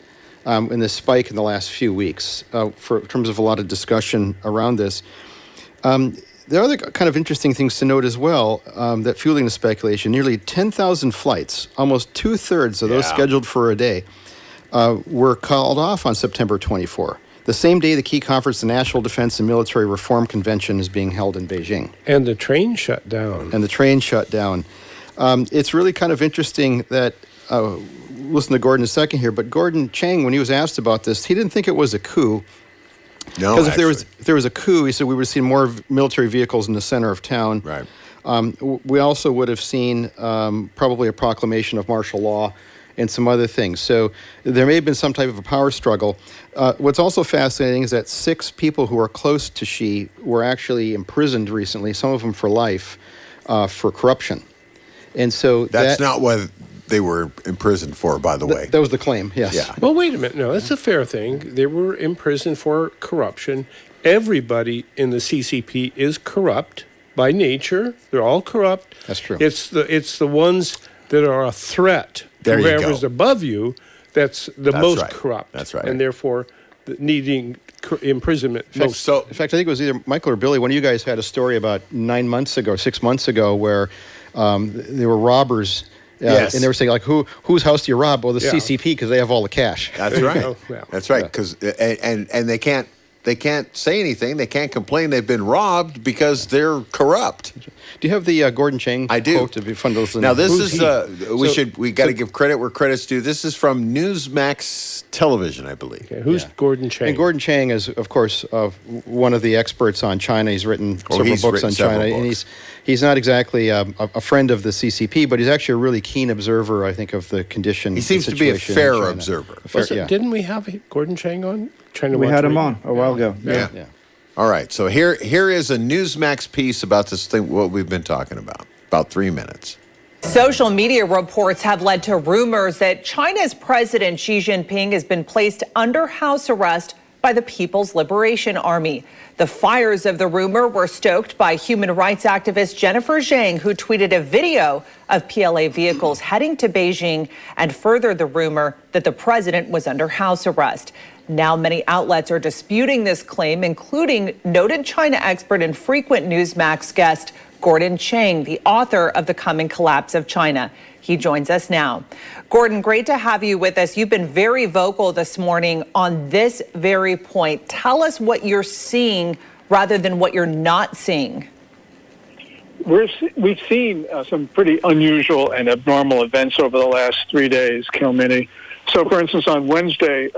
in this spike in the last few weeks, in terms of a lot of discussion around this. There are other kind of interesting things to note as well that fueling the speculation. Nearly 10,000 flights, almost 2/3 of those scheduled for a day, were called off on September 24, the same day the key conference, the National Defense and Military Reform Convention, is being held in Beijing. And the train shut down. It's really kind of interesting that, listen to Gordon in a second here, but Gordon Chang, when he was asked about this, he didn't think it was a coup. No, because if there was a coup, he said we would have seen more military vehicles in the center of town. Right. We also would have seen probably a proclamation of martial law and some other things. So there may have been some type of a power struggle. What's also fascinating is that 6 people who are close to Xi were actually imprisoned recently, some of them for life, for corruption. And so that's not what they were imprisoned for, by the way. That was the claim, yes. Yeah. Well, wait a minute. No, that's a fair thing. They were imprisoned for corruption. Everybody in the CCP is corrupt by nature. They're all corrupt. That's true. It's the ones that are a threat to whoever's above you that's most corrupt. That's right. And therefore needing imprisonment. In fact, I think it was either Michael or Billy, one of you guys had a story about 6 months ago, where there were robbers. Yes. And they were saying, like, whose house do you rob? Well, the CCP, because they have all the cash. That's right. That's right. Because and they can't say anything. They can't complain. They've been robbed because they're corrupt. Do you have the Gordon Chang I do. quote to be fun to listen? Now this we got to give credit where credit's due. This is from Newsmax Television, I believe. Okay, who's Gordon Chang? And Gordon Chang is, of course, one of the experts on China. He's written several books on China, and he's not exactly a friend of the CCP, but he's actually a really keen observer, I think, of the condition. He seems to be a fair observer. Didn't we have Gordon Chang on? We had him on a while ago. Yeah. All right. So here is a Newsmax piece about this thing, what we've been talking about 3 minutes. Social media reports have led to rumors that China's President Xi Jinping has been placed under house arrest by the People's Liberation Army. The fires of the rumor were stoked by human rights activist Jennifer Zhang, who tweeted a video of PLA vehicles heading to Beijing and furthered the rumor that the president was under house arrest. Now many outlets are disputing this claim, including noted China expert and frequent Newsmax guest Gordon Chang, the author of The Coming Collapse of China. He joins us now. Gordon, great to have you with us. You've been very vocal this morning on this very point. Tell us what you're seeing rather than what you're not seeing. We've seen some pretty unusual and abnormal events over the last 3 days, Kilmini. So, for instance, on Wednesday,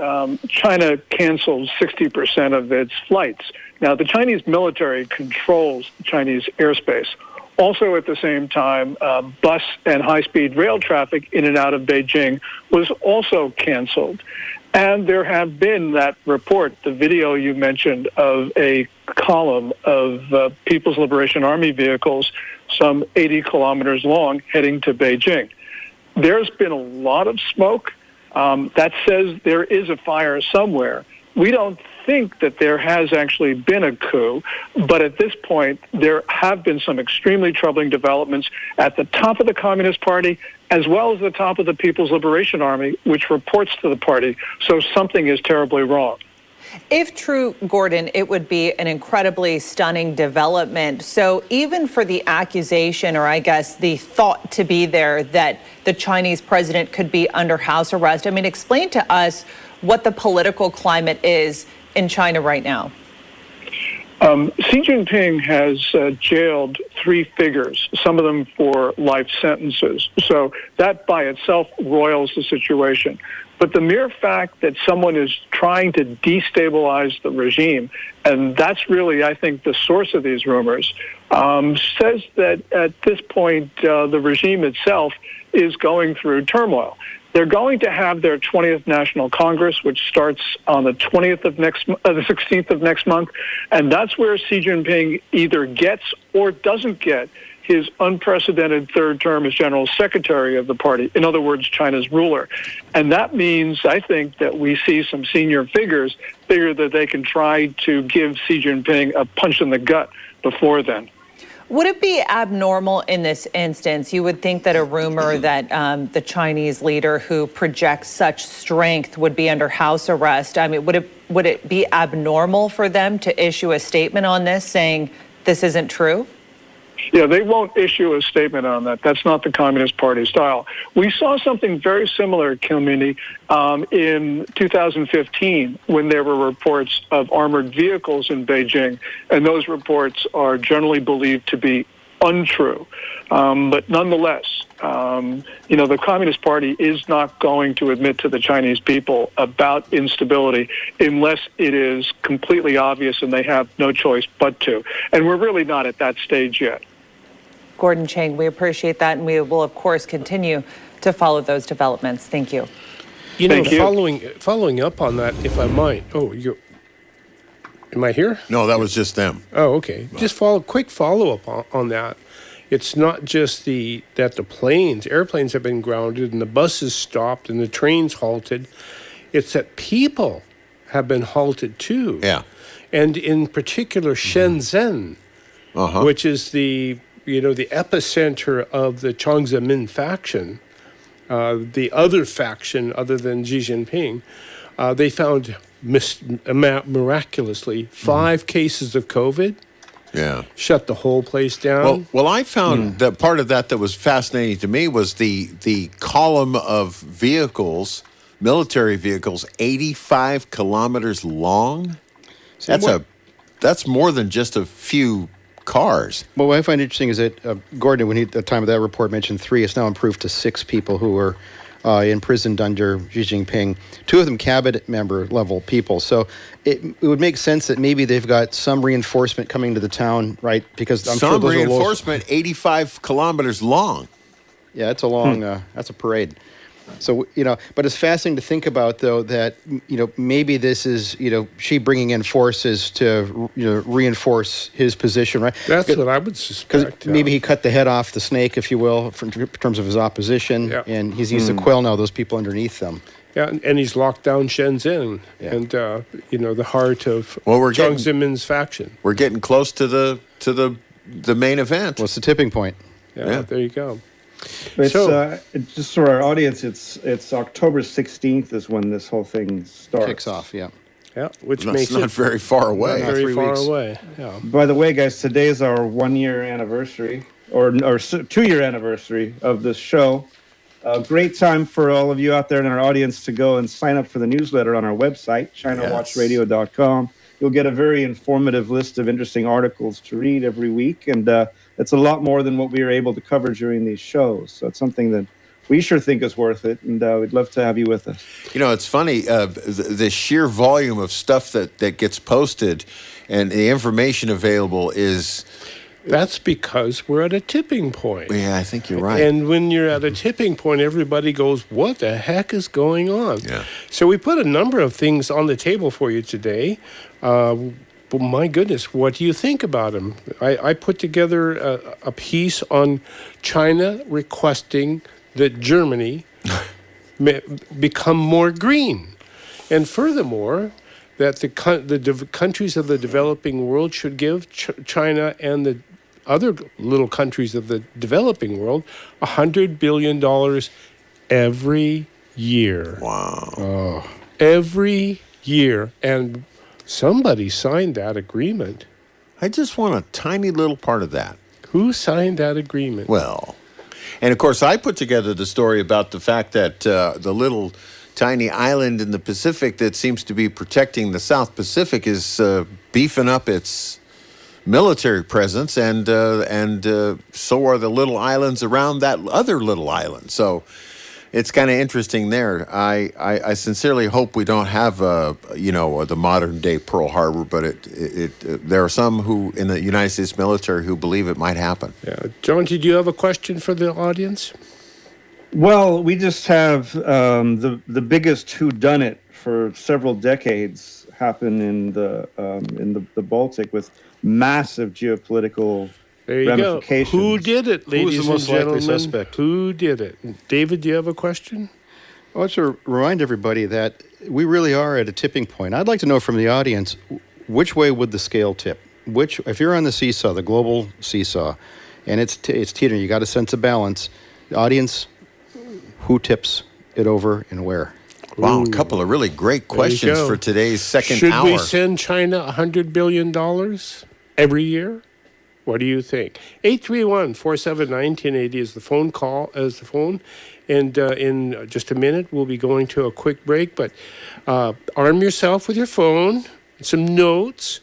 China canceled 60% of its flights. Now, the Chinese military controls the Chinese airspace. Also, at the same time, bus and high-speed rail traffic in and out of Beijing was also canceled. And there have been that report, the video you mentioned, of a column of People's Liberation Army vehicles, some 80 kilometers long, heading to Beijing. There's been a lot of smoke. That says there is a fire somewhere. We don't think that there has actually been a coup, but at this point, there have been some extremely troubling developments at the top of the Communist Party, as well as the top of the People's Liberation Army, which reports to the party. So something is terribly wrong. If true, Gordon, it would be an incredibly stunning development. So even for the accusation, or I guess the thought to be there, that the Chinese president could be under house arrest, I mean, explain to us what the political climate is in China right now. Xi Jinping has jailed 3 figures, some of them for life sentences. So that by itself roils the situation. But the mere fact that someone is trying to destabilize the regime, and that's really, I think, the source of these rumors, says that at this point, the regime itself is going through turmoil. They're going to have their 20th National Congress, which starts on the 16th of next month, and that's where Xi Jinping either gets or doesn't get his unprecedented third term as General Secretary of the party, in other words, China's ruler. And that means, I think, that we see some senior figures figure that they can try to give Xi Jinping a punch in the gut before then. Would it be abnormal in this instance? You would think that a rumor that the Chinese leader who projects such strength would be under house arrest. I mean, would it be abnormal for them to issue a statement on this saying this isn't true? Yeah, they won't issue a statement on that. That's not the Communist Party style. We saw something very similar, Kilmini, in 2015 when there were reports of armored vehicles in Beijing, and those reports are generally believed to be untrue. But nonetheless, the Communist Party is not going to admit to the Chinese people about instability unless it is completely obvious and they have no choice but to. And we're really not at that stage yet. Gordon Chang, we appreciate that, and we will, of course, continue to follow those developments. Thank you. Following up on that, if I might. Am I here? No, that was just them. Oh, okay. Just quick follow-up on that. It's not just that the airplanes have been grounded and the buses stopped and the trains halted. It's that people have been halted too. Yeah. And in particular, Shenzhen, which is the epicenter of the Jiang Zemin faction, the other faction other than Xi Jinping, they found miraculously 5 cases of COVID. Yeah. Shut the whole place down. Well, I found that part of that was fascinating to me was the column of vehicles, military vehicles, 85 kilometers long. That's more than just a few cars. Well, what I find interesting is that Gordon, when at the time of that report, mentioned 3. It's now improved to 6 people who were imprisoned under Xi Jinping. 2 of them cabinet member level people. So it would make sense that maybe they've got some reinforcement coming to the town, right? Because I'm sure those reinforcement, 85 kilometers long. Yeah, it's a long. That's a parade. So, but it's fascinating to think about, though, that, maybe this is, Xi bringing in forces to, reinforce his position, right? That's what I would suspect. Because maybe he cut the head off the snake, if you will, in terms of his opposition, and he's used to quell now those people underneath them. Yeah, and he's locked down Shenzhen and the heart of Jiang Zemin's faction. We're getting close to the main event. What's the tipping point? Yeah, there you go. It's, just for our audience, it's October 16th is when this whole thing starts. Kicks off, yeah. Yeah, which That's makes not very far away. Not very 3 far weeks. away. Yeah. By the way, guys, today is our 1-year anniversary, or 2-year anniversary of this show. A great time for all of you out there in our audience to go and sign up for the newsletter on our website, ChinaWatchRadio.com. You'll get a very informative list of interesting articles to read every week, and it's a lot more than what we are able to cover during these shows. So it's something that we sure think is worth it, and we'd love to have you with us. You know, it's funny, the sheer volume of stuff that gets posted and the information available is... That's because we're at a tipping point. Yeah, I think you're right. And when you're at a tipping point, everybody goes, what the heck is going on? Yeah. So we put a number of things on the table for you today. Well, my goodness, what do you think about them? I put together a piece on China requesting that Germany become more green. And furthermore, that the countries of the developing world should give China and the other little countries of the developing world $100 billion every year. Wow. Oh, every year. And somebody signed that agreement. I just want a tiny little part of that. Who signed that agreement? Well, and of course, I put together the story about the fact that the little tiny island in the Pacific that seems to be protecting the South Pacific is beefing up its military presence, and so are the little islands around that other little island. So it's kind of interesting there. I sincerely hope we don't have the modern day Pearl Harbor, but there are some who in the United States military who believe it might happen. Yeah, John, did you have a question for the audience? Well, we just have the biggest whodunit for several decades happen in the Baltic with massive geopolitical ramifications. Go. Who did it, ladies Who's the most and gentlemen? likely suspect? Who did it? David, do you have a question? I want to remind everybody that we really are at a tipping point. I'd like to know from the audience, which way would the scale tip? If you're on the seesaw, the global seesaw, and it's teetering, you got a sense of balance. The audience, who tips it over and where? Wow, a couple of really great questions for today's second hour. Should we send China $100 billion every year? What do you think? 831-479-1080 is the phone. And in just a minute, we'll be going to a quick break. But arm yourself with your phone, some notes,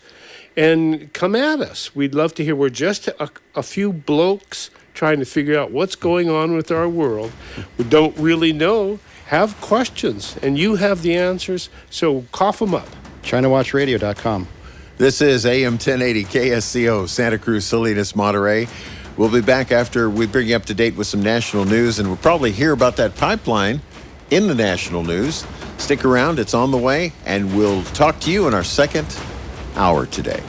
and come at us. We'd love to hear. We're just a few blokes trying to figure out what's going on with our world. We don't really know. Have questions, and you have the answers, so cough them up. ChinaWatchRadio.com. This is AM 1080 KSCO Santa Cruz, Salinas, Monterey. We'll be back after we bring you up to date with some national news, and we'll probably hear about that pipeline in the national news. Stick around, it's on the way, and we'll talk to you in our second hour today.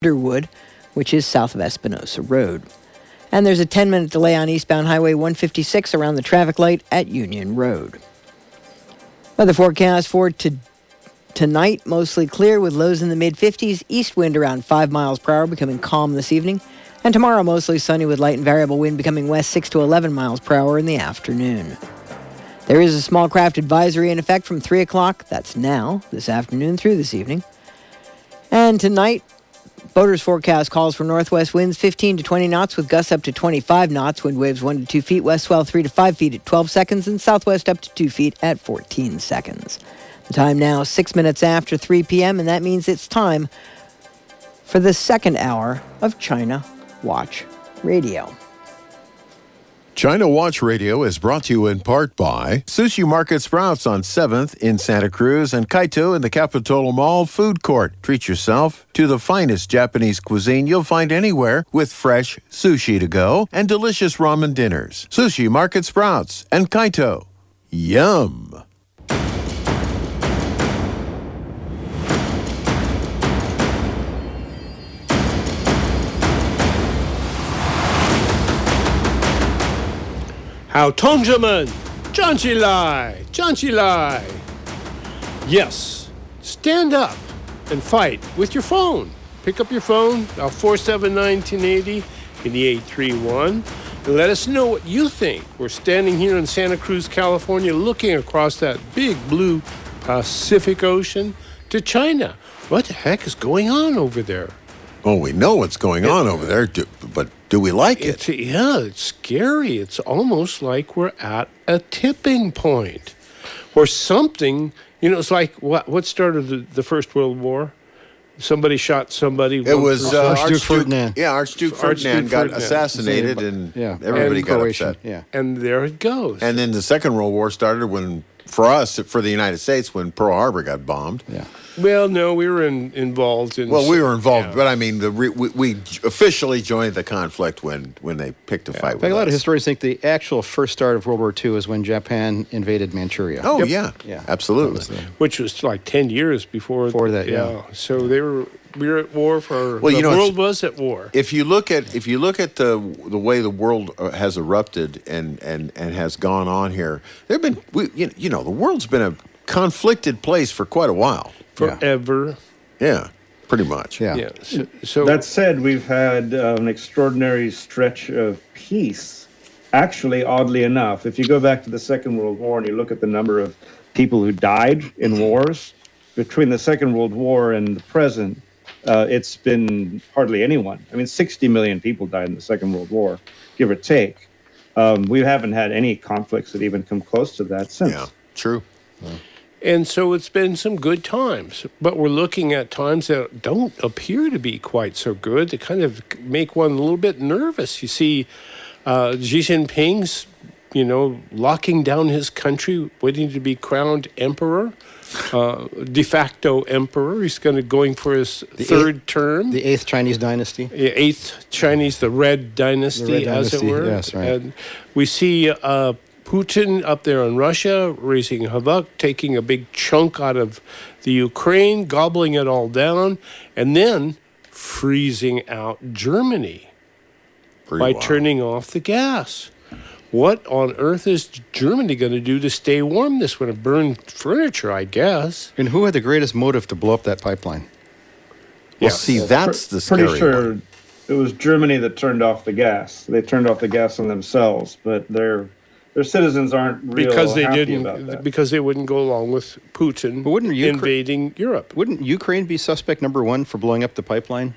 Underwood, which is south of Espinosa Road. And there's a 10-minute delay on eastbound Highway 156 around the traffic light at Union Road. Weather forecast for tonight, mostly clear with lows in the mid-50s, east wind around 5 miles per hour, becoming calm this evening. And tomorrow, mostly sunny with light and variable wind becoming west 6 to 11 miles per hour in the afternoon. There is a small craft advisory in effect from 3 o'clock, that's now, this afternoon through this evening. And tonight, boaters' forecast calls for northwest winds 15 to 20 knots with gusts up to 25 knots, wind waves 1 to 2 feet, west swell 3 to 5 feet at 12 seconds, and southwest up to 2 feet at 14 seconds. The time now 6 minutes after 3 p.m., and that means it's time for the second hour of China Watch Radio. China Watch Radio is brought to you in part by Sushi Market Sprouts on 7th in Santa Cruz and Kaito in the Capitol Mall Food Court. Treat yourself to the finest Japanese cuisine you'll find anywhere with fresh sushi to go and delicious ramen dinners. Sushi Market Sprouts and Kaito. Yum! How Tongjaman, Janchilai, Janchilai. Yes, stand up and fight with your phone. Pick up your phone, dial 479-1080 in the 831, and let us know what you think. We're standing here in Santa Cruz, California, looking across that big blue Pacific Ocean to China. What the heck is going on over there? Well, we know what's going on over there, but do we like it? It's scary. It's almost like we're at a tipping point or something. You know, it's like what started the First World War? Somebody shot somebody. It was Archduke Ferdinand. Yeah, Archduke Ferdinand got assassinated, and everybody got upset. Yeah. And there it goes. And then the Second World War started for the United States, when Pearl Harbor got bombed. Yeah. Well, no, we were involved in. Well, we were involved, but I mean, we officially joined the conflict when they picked a fight with us. A lot of historians think the actual first start of World War II is when Japan invaded Manchuria. Oh, yeah, absolutely. Which was like 10 years before that. Yeah. So we were at war for. Well, the world was at war. If you look at the way the world has erupted and has gone on here, there've been the world's been a conflicted place for quite a while. Forever. Yeah, pretty much. Yeah. So that said, we've had an extraordinary stretch of peace. Actually, oddly enough, if you go back to the Second World War and you look at the number of people who died in wars, between the Second World War and the present, it's been hardly anyone. I mean, 60 million people died in the Second World War, give or take. We haven't had any conflicts that even come close to that since. Yeah, true. Yeah. And so it's been some good times, but we're looking at times that don't appear to be quite so good. They kind of make one a little bit nervous. You see Xi Jinping's, locking down his country, waiting to be crowned emperor, de facto emperor. He's going for his third term. The 8th Chinese dynasty. The Red Dynasty, as it were. Yes, right. And we see Putin up there in Russia, raising havoc, taking a big chunk out of the Ukraine, gobbling it all down, and then freezing out Germany by turning off the gas. What on earth is Germany going to do to stay warm this winter? Burn furniture, I guess. And who had the greatest motive to blow up that pipeline? Well, see, that's the scary Pretty sure one. It was Germany that turned off the gas. They turned off the gas on themselves, but their citizens aren't real happy about that. Because they wouldn't go along with Putin invading Europe. Wouldn't Ukraine be suspect number one for blowing up the pipeline?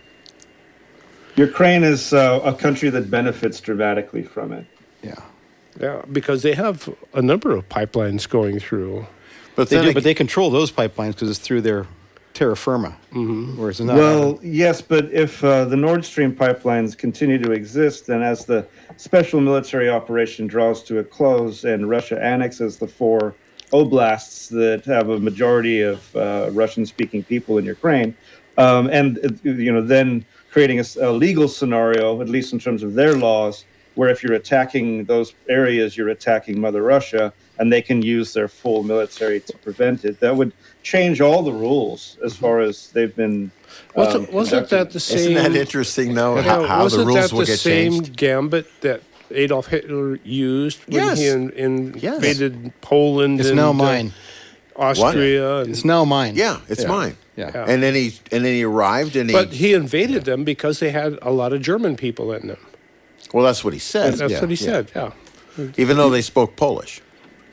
Ukraine is a country that benefits dramatically from it. Yeah, because they have a number of pipelines going through. But they control those pipelines because it's through their terra firma. Mm-hmm. Whereas it's not. Well, yes, but if the Nord Stream pipelines continue to exist, then as the special military operation draws to a close and Russia annexes the 4 oblasts that have a majority of Russian-speaking people in Ukraine, then creating a legal scenario, at least in terms of their laws, where if you're attacking those areas, you're attacking Mother Russia, and they can use their full military to prevent it. That would change all the rules as far as they've been. Wasn't that the same? Isn't that interesting, though? How the rules will get changed. Wasn't that the same gambit that Adolf Hitler used when he invaded Poland? It's now mine. Austria. It's now mine. Yeah, it's mine. Yeah. And then he arrived But he invaded them because they had a lot of German people in them. Well, that's what he said. That's what he said. Yeah. Even though they spoke Polish.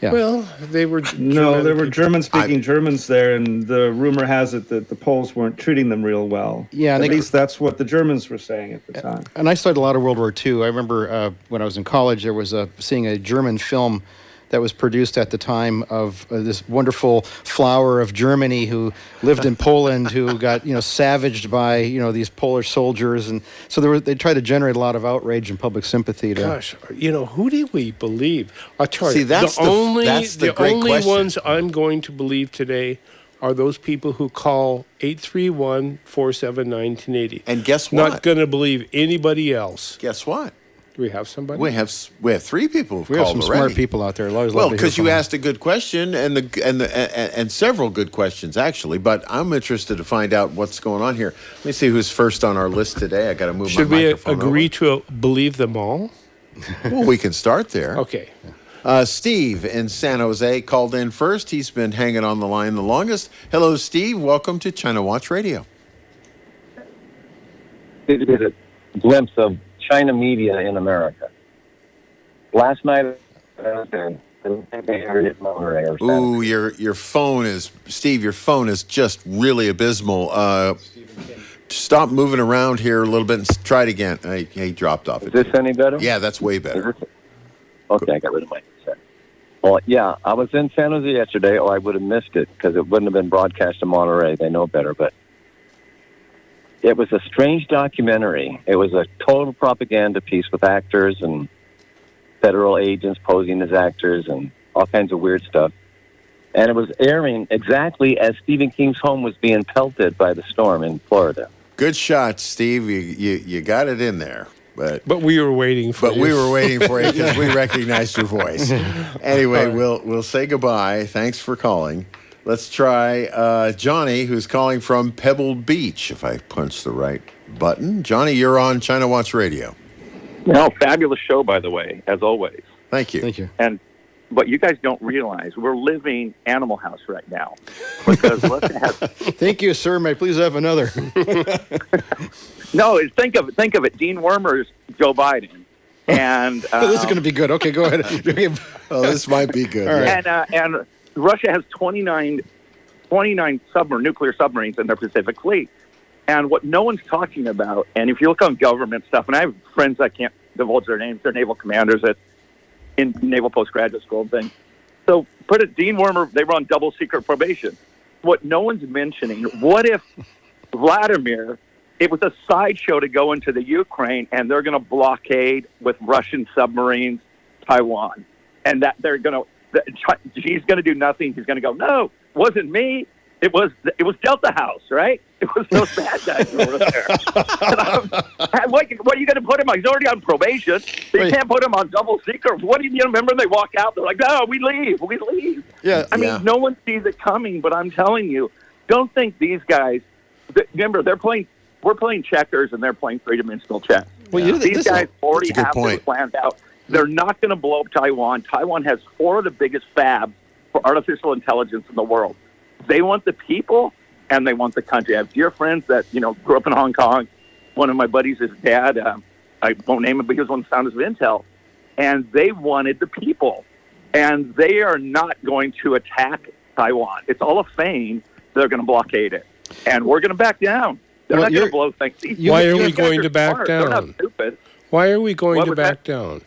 Yeah. Well, they were there were German-speaking Germans there, and the rumor has it that the Poles weren't treating them real well. Yeah, at least that's what the Germans were saying at the time. And I studied a lot of World War II. I remember when I was in college, there was seeing a German film that was produced at the time of this wonderful flower of Germany who lived in Poland, who got savaged by these Polish soldiers, and so they tried to generate a lot of outrage and public sympathy. Gosh, who do we believe? I'll tell you, that's the great only question. ones I'm going to believe today are those people who call 831-479-1080. And guess what? Not going to believe anybody else. Guess what? Do we have somebody? We have 3 people who've We have called some already. smart people out there. Well, because you asked a good question and several good questions actually, but I'm interested to find out what's going on here. Let me see who's first on our list today. I got to move Should my we microphone agree to believe them all? Well, we can start there. Okay. Steve in San Jose called in first. He's been hanging on the line the longest. Hello, Steve. Welcome to China Watch Radio. It is a glimpse of China media in America. Last night, I think they heard it in Monterey or something. Ooh, your phone is, Steve, your phone is just really abysmal. Stop moving around here a little bit and try it again. He dropped off. Is this any better? Yeah, that's way better. Okay, I got rid of my headset. Well, yeah, I was in San Jose yesterday, or I would have missed it because it wouldn't have been broadcast in Monterey. They know better, but it was a strange documentary. It was a total propaganda piece with actors and federal agents posing as actors and all kinds of weird stuff. And it was airing exactly as Stephen King's home was being pelted by the storm in Florida. Good shot, Steve. You got it in there. But we were waiting for you. We were waiting for you because we recognized your voice. Anyway, we'll say goodbye. Thanks for calling. Let's try Johnny, who's calling from Pebble Beach, if I punch the right button. Johnny, you're on China Watch Radio. No, fabulous show, by the way, as always. Thank you. Thank you. And what you guys don't realize, we're living Animal House right now. Because Russia has... Thank you, sir. May I please have another? No, think of it. Dean Wormer's Joe Biden. And this is going to be good. Okay, go ahead. Oh, this might be good. All right. And Russia has 29 nuclear submarines in their Pacific Fleet. And what no one's talking about, and if you look on government stuff, and I have friends that can't divulge their names, they're naval commanders in Naval Postgraduate School and things. So put it, Dean Wormer, they were on double secret probation. What no one's mentioning, what if Vladimir, it was a sideshow to go into the Ukraine and they're going to blockade with Russian submarines Taiwan. And that they're going to, he's going to do nothing. He's going to go, no, wasn't me. It was Delta House, right? It was those bad guys who were there. What are you going to put him on? He's already on probation. So you can't put him on double secret. What do you remember? They walk out. They're like, no, we leave. Yeah. I mean, no one sees it coming. But I'm telling you, don't think these guys. Remember, we're playing checkers and they're playing three-dimensional chess. Well, these guys already have point. it planned out. They're not going to blow up Taiwan. Taiwan has 4 of the biggest fabs for artificial intelligence in the world. They want the people and they want the country. I have dear friends that, grew up in Hong Kong. One of my buddies, his dad, I won't name him, but he was one of the founders of Intel. And they wanted the people. And they are not going to attack Taiwan. It's all a feign. They're going to blockade it. And we're going to back down. They're not going to blow things. Why are we going to back down? They're not stupid. Why are we going to back down?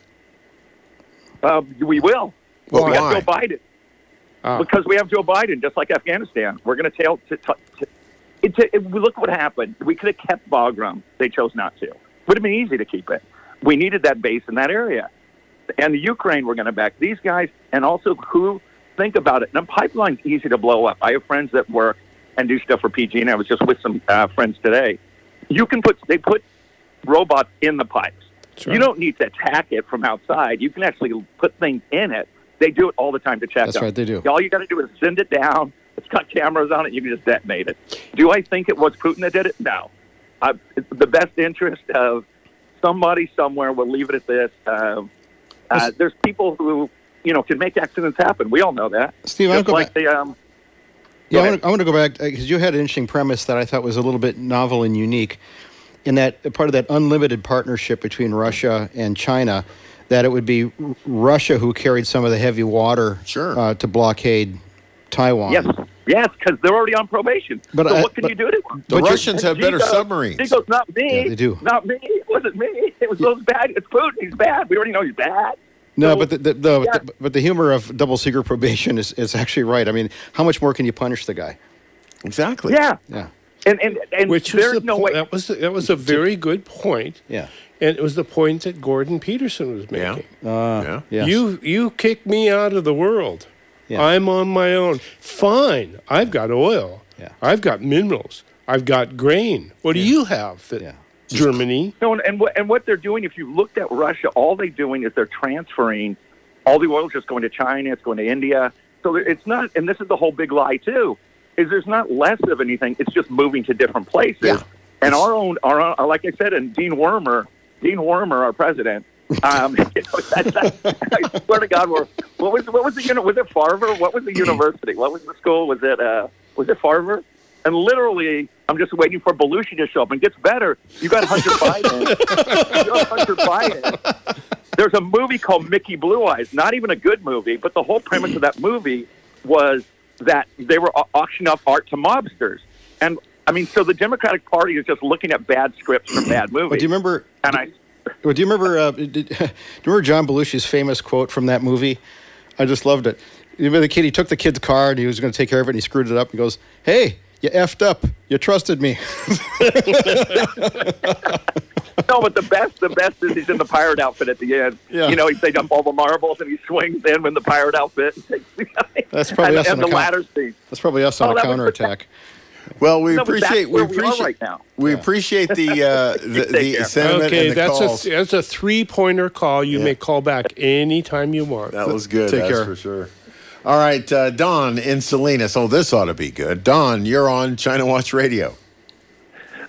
We will. Well, we why? have Joe Biden. Because we have Joe Biden, just like Afghanistan. We're going to look what happened. We could have kept Bagram. They chose not to. Would have been easy to keep it. We needed that base in that area. And the Ukraine, we're going to back these guys. And also, think about it. Now, pipeline's easy to blow up. I have friends that work and do stuff for PG, and I was just with some friends today. They put robots in the pipes. Sure. You don't need to attack it from outside. You can actually put things in it. They do it all the time to check That's them. right, they do. All you got to do is send it down. It's got cameras on it. You can just detonate it. Do I think it was Putin that did it? No. It's the best interest of somebody somewhere. We'll leave it at this. There's people who, can make accidents happen. We all know that. Steve, I want to go back because you had an interesting premise that I thought was a little bit novel and unique in that part of that unlimited partnership between Russia and China, that it would be Russia who carried some of the heavy water to blockade Taiwan. Yes, because they're already on probation. So what can you do to them? The Russians have better submarines. He goes, not me. Yeah, they do. Not me. It wasn't me. It was those bad. It's Putin. He's bad. We already know he's bad. No, but the humor of double secret probation is actually right. I mean, how much more can you punish the guy? Exactly. Yeah. Yeah. And Which there's was no way. that was a very good point. Yeah. And it was the point that Gordon Peterson was making. Yeah. Yes. You kick me out of the world. Yeah. I'm on my own. Fine. I've got oil. Yeah. I've got minerals. I've got grain. What do you have? That Germany. No, and what they're doing, if you looked at Russia, all they're doing is they're transferring all the oil, just going to China, it's going to India. So it's not, and this is the whole big lie too, is there's not less of anything. It's just moving to different places. Yeah. And our own, like I said, and Dean Wormer, our president. I swear to God, what was the was it Farver? What was the university? What was the school? Was it Farver? And literally, I'm just waiting for Belushi to show up. And it gets better. You got Hunter Biden. There's a movie called Mickey Blue Eyes. Not even a good movie, but the whole premise of that movie was that they were auctioning off art to mobsters. And I mean, so the Democratic Party is just looking at bad scripts from bad movies. Well, do you remember? And do you remember? Do you remember John Belushi's famous quote from that movie? I just loved it. You remember the kid? He took the kid's car and he was going to take care of it, and he screwed it up. He goes, "Hey, you effed up. You trusted me." No, but the best is he's in the pirate outfit at the end. Yeah. You know, they dump all the marbles and he swings in in the pirate outfit. And takes the guy. That's probably us on the ladder scene. That's probably us on a counterattack. Well, we No, but that's appreciate where we are right now. we appreciate the sentiment Okay, and the calls. that's a 3-pointer call. You may call back anytime you want. That was good. Take That's care. for sure. All right, Don in Salinas. Oh, this ought to be good. Don, you're on China Watch Radio.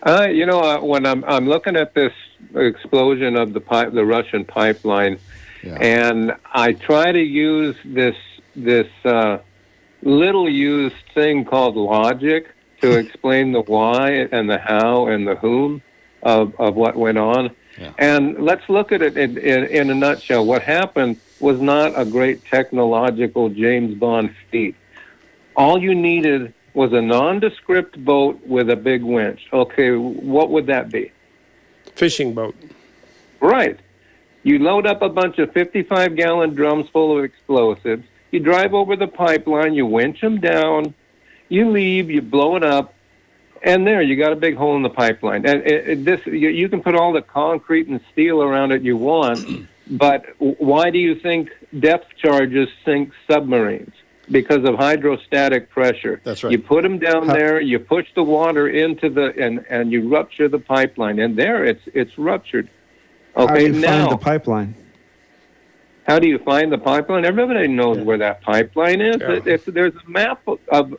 When I'm looking at this explosion of the Russian pipeline, and I try to use this little used thing called logic to explain the why and the how and the whom of what went on. Yeah. And let's look at it in a nutshell. What happened was not a great technological James Bond feat. All you needed was a nondescript boat with a big winch. Okay, what would that be? Fishing boat. Right. You load up a bunch of 55-gallon drums full of explosives. You drive over the pipeline. You winch them down. You leave. You blow it up. And there, you got a big hole in the pipeline. And you can put all the concrete and steel around it you want, but why do you think depth charges sink submarines? Because of hydrostatic pressure. That's right. You put them down there, you push the water into and you rupture the pipeline, and there it's ruptured. Okay, How do you now find the pipeline? how do you find the pipeline? Everybody knows where that pipeline is. Yeah. There's a map of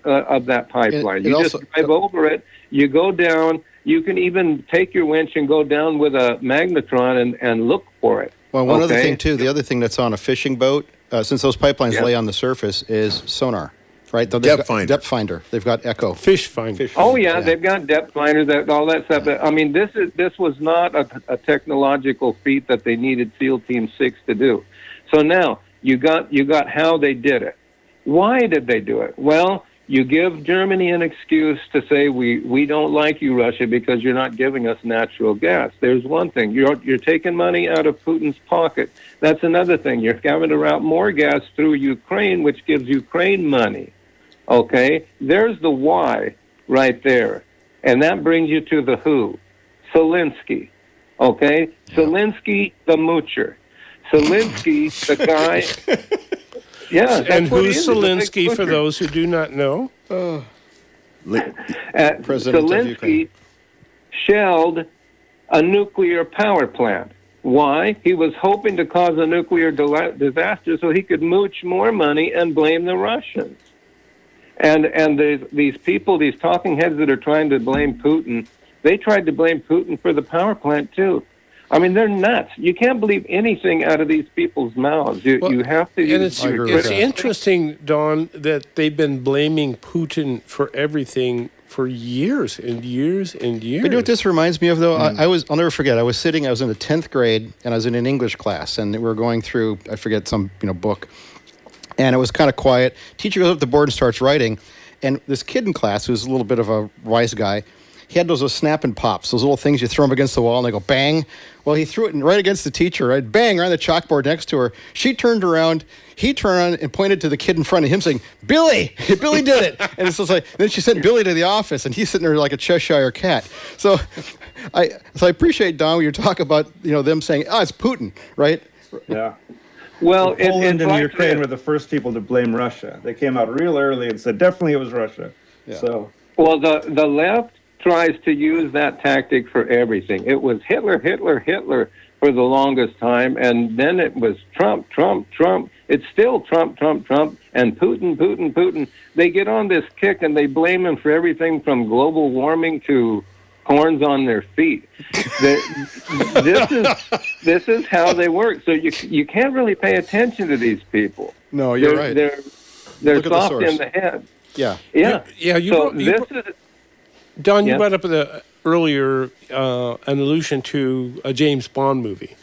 that pipeline. It You also- just drive over it. You go down. You can even take your winch and go down with a magnetron and look for it. Well, one other Okay? thing too. The other thing that's on a fishing boat, since those pipelines Yeah. lay on the surface, is sonar, right? They've Depth got finder. Depth finder. They've got echo. Fish finder. Oh yeah, they've got depth finders, all that stuff. I mean, this was not a technological feat that they needed SEAL Team 6 to do. So now you got how they did it. Why did they do it? Well, you give Germany an excuse to say we don't like you, Russia, because you're not giving us natural gas. There's one thing. You're taking money out of Putin's pocket. That's another thing. You're having to route more gas through Ukraine, which gives Ukraine money. Okay? There's the why right there. And that brings you to the who. Zelensky. Okay? Zelensky, the moocher. Zelensky, the guy... Yeah, that's And what he who's is, he's a big Zelensky, for pusher. those who do not know? President of Ukraine. Zelensky shelled a nuclear power plant. Why? He was hoping to cause a nuclear disaster so he could mooch more money and blame the Russians. And these people, these talking heads that are trying to blame Putin, they tried to blame Putin for the power plant too. I mean, they're nuts. You can't believe anything out of these people's mouths. You have to And use it's interesting, Don, that they've been blaming Putin for everything for years and years and years. But you know what this reminds me of, though? I'll never forget. I was in the 10th grade, and I was in an English class, and we were going through, I forget, some book. And it was kind of quiet. Teacher goes up to the board and starts writing. And this kid in class, who's a little bit of a wise guy, he had those snap and pops, those little things you throw them against the wall and they go bang. Well, he threw it right against the teacher, right? Bang, right on the chalkboard next to her. She turned around. He turned around and pointed to the kid in front of him saying, Billy! Billy did it! And it's just like, then she sent Billy to the office, and he's sitting there like a Cheshire cat. So I appreciate, Don, when you talk about, them saying, it's Putin, right? Yeah. Well, Poland and like Ukraine were the first people to blame Russia. They came out real early and said, definitely it was Russia. Yeah. So, well, the left tries to use that tactic for everything. It was Hitler for the longest time, and then it was Trump. It's still Trump, and Putin. They get on this kick, and they blame him for everything from global warming to horns on their feet. This is how they work. So you can't really pay attention to these people. No, you're right. They're soft in the head. Yeah. Yeah. Don, you brought up earlier an allusion to a James Bond movie.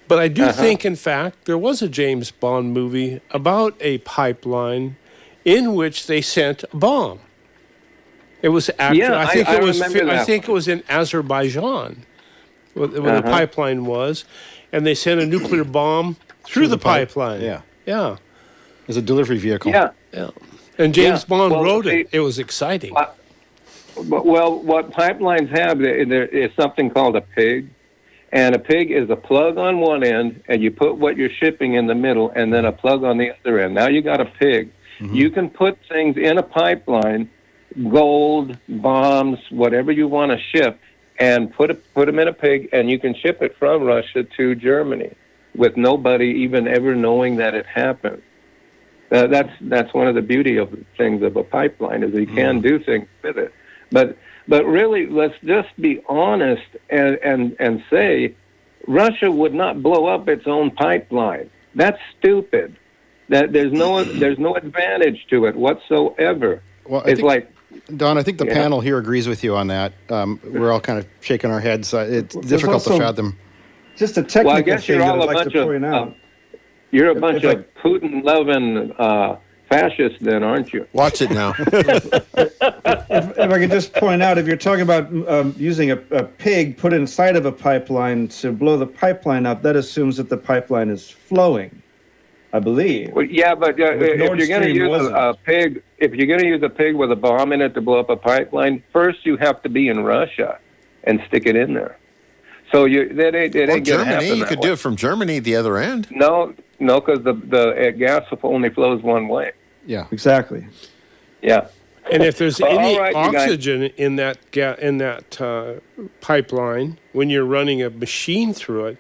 But I do think, in fact, there was a James Bond movie about a pipeline in which they sent a bomb. It was actually, I think it was in Azerbaijan, where the pipeline was, and they sent a nuclear bomb through the pipeline. Yeah. As a delivery vehicle. Yeah. And James Bond wrote it. It was exciting. Well, what pipelines have there is something called a pig, and a pig is a plug on one end, and you put what you're shipping in the middle, and then a plug on the other end. Now you got a pig. Mm-hmm. You can put things in a pipeline, gold, bombs, whatever you want to ship, and put them in a pig, and you can ship it from Russia to Germany with nobody even ever knowing that it happened. That's one of the beauty of things of a pipeline, is you can do things with it. But really, let's just be honest and say Russia would not blow up its own pipeline. That's stupid. That there's no advantage to it whatsoever. Well, Don, I think the panel here agrees with you on that. We're all kind of shaking our heads. It's difficult to fathom. Just a technical I guess thing you're that all I'd like to point out. You're a bunch of Putin-loving fascists, then, aren't you? Watch it now. If I could just point out, if you're talking about using a pig put inside of a pipeline to blow the pipeline up, that assumes that the pipeline is flowing, I believe. Well, yeah, but if you're going to use a pig, with a bomb in it to blow up a pipeline, first you have to be in Russia and stick it in there. So it ain't going to happen. Germany, you could do it from Germany, the other end. No, because the gas only flows one way. Yeah, exactly. Yeah. And if there's any oxygen in that pipeline when you're running a machine through it,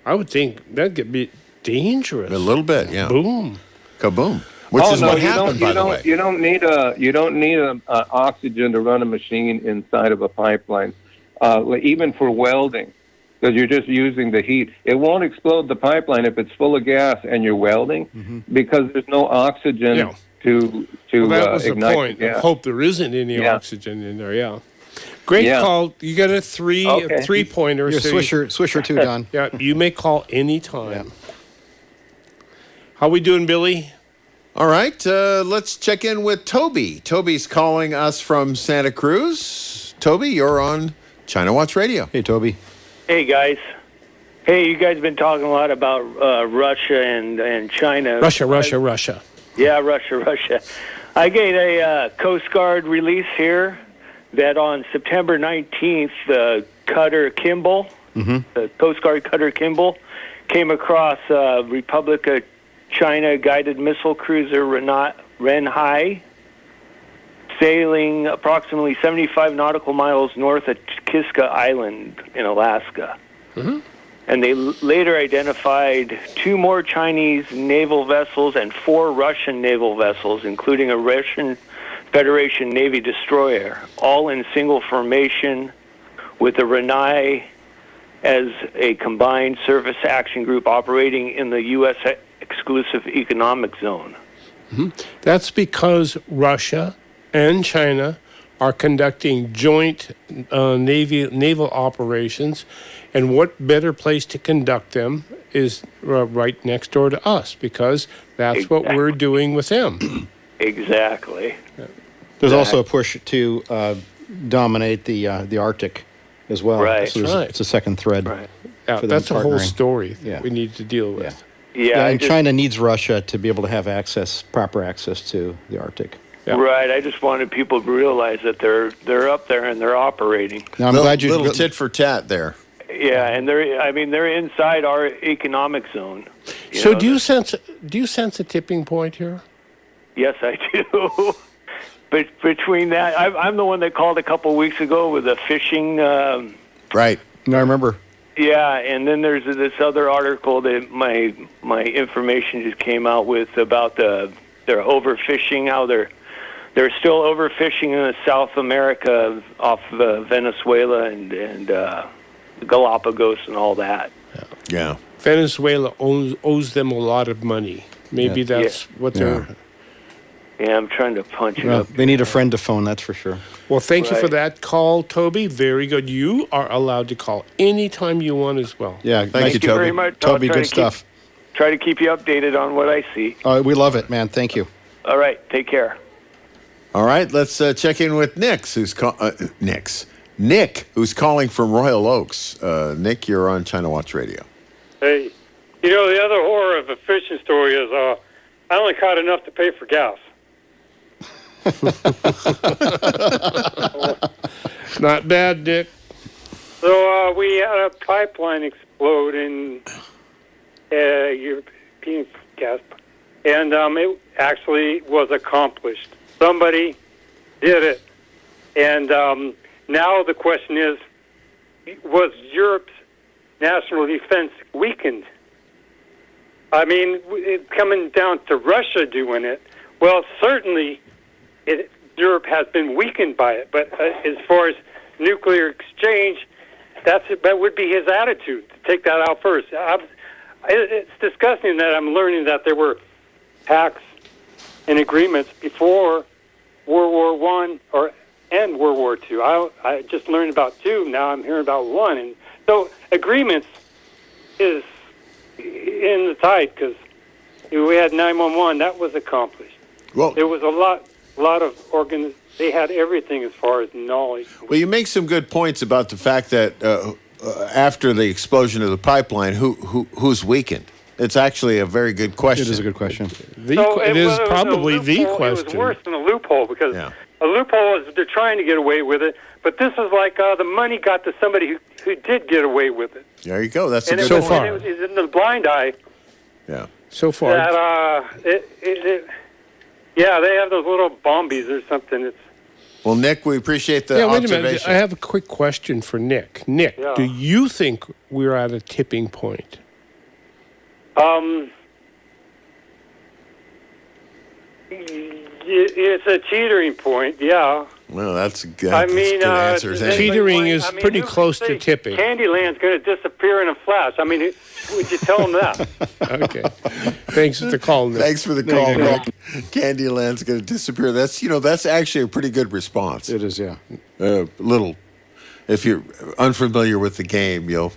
I would think that could be dangerous. A little bit, yeah. Boom, kaboom. Which is what happened, by the way. You don't need oxygen to run a machine inside of a pipeline, even for welding, because you're just using the heat. It won't explode the pipeline if it's full of gas and you're welding, because there's no oxygen to that was ignite the point. gas. I hope there isn't any oxygen in there. Yeah. Great call. You got a three-pointer. You're Swisher too, Don. Yeah, you may call any time. How we doing, Billy? All right, let's check in with Toby. Toby's calling us from Santa Cruz. Toby, you're on China Watch Radio. Hey, Toby. Hey, guys. Hey, you guys been talking a lot about Russia and China. Russia. Yeah, Russia. I get a Coast Guard release here that on September 19th, the cutter Kimball, the Coast Guard cutter Kimball, came across Republic of China guided missile cruiser Renhai, sailing approximately 75 nautical miles north of Kiska Island in Alaska. Mm-hmm. And they later identified 2 more Chinese naval vessels and 4 Russian naval vessels, including a Russian Federation Navy destroyer, all in single formation with the Renhai as a combined surface action group operating in the U.S. exclusive economic zone. Mm-hmm. That's because Russia and China are conducting joint naval operations, and what better place to conduct them is right next door to us, because that's what we're doing with them. Exactly. There's also a push to dominate the Arctic as well. Right. So it's a second thread. Right. Yeah, for them that's a whole partnering. story that Yeah. we need to deal with. Yeah, and China needs Russia to be able to have proper access to the Arctic. Right. I just wanted people to realize that they're up there and they're operating. Now, I'm glad you little tit for tat there. Yeah, and they're inside our economic zone. So do you sense a tipping point here? Yes, I do. But between that, I'm the one that called a couple of weeks ago with a fishing. Right. No, I remember. Yeah, and then there's this other article that my information just came out with about their overfishing, how they're still overfishing in South America off Venezuela and Galapagos and all that. Yeah. Venezuela owes them a lot of money. Maybe that's what they're... Yeah, I'm trying to punch it Well, up. they need a friend to phone, that's for sure. Well, thank you for Right. that call, Toby. Very good. You are allowed to call anytime you want as well. Yeah, Thank you, very much. I'll Toby, try good to stuff. Try to keep you updated on what I see. We love it, man. Thank you. All right, take care. All right, let's check in with Nick, who's calling from Royal Oaks. Nick, you're on China Watch Radio. Hey, the other horror of a fishing story is I only caught enough to pay for gas. Not bad, Dick. So we had a pipeline explode in European gas, and it actually was accomplished. Somebody did it, and now the question is, was Europe's national defense weakened? I mean, coming down to Russia doing it, well, certainly Europe has been weakened by it. But as far as nuclear exchange, that would be his attitude, to take that out first. It's disgusting that I'm learning that there were pacts and agreements before World War I and World War II. I just learned about two. Now I'm hearing about one. And so agreements is in the tide because we had 911. That was accomplished. Well, there was a lot of they had everything as far as knowledge. Well, you make some good points about the fact that after the explosion of the pipeline, who's weakened? It's actually a very good question. It is a good question. It is probably the question. It was worse than a loophole because a loophole is they're trying to get away with it, but this is like the money got to somebody who did get away with it. There you go. That's And a it good was, point. and it was in the blind eye. Yeah. So far. That they have those little bombies or something. Well, Nick, we appreciate the wait a minute. observation. I have a quick question for Nick. Nick, do you think we're at a tipping point? It's a teetering point, yeah. Well, that's a good, I mean, good answer. Teetering is pretty close to tipping. Candyland's going to disappear in a flash. I mean, would you tell them that? Okay. Thanks for the call, Nick. Thanks for the call, Nick. Candyland's going to disappear. That's actually a pretty good response. It is, yeah. Little, if you're unfamiliar with the game, you'll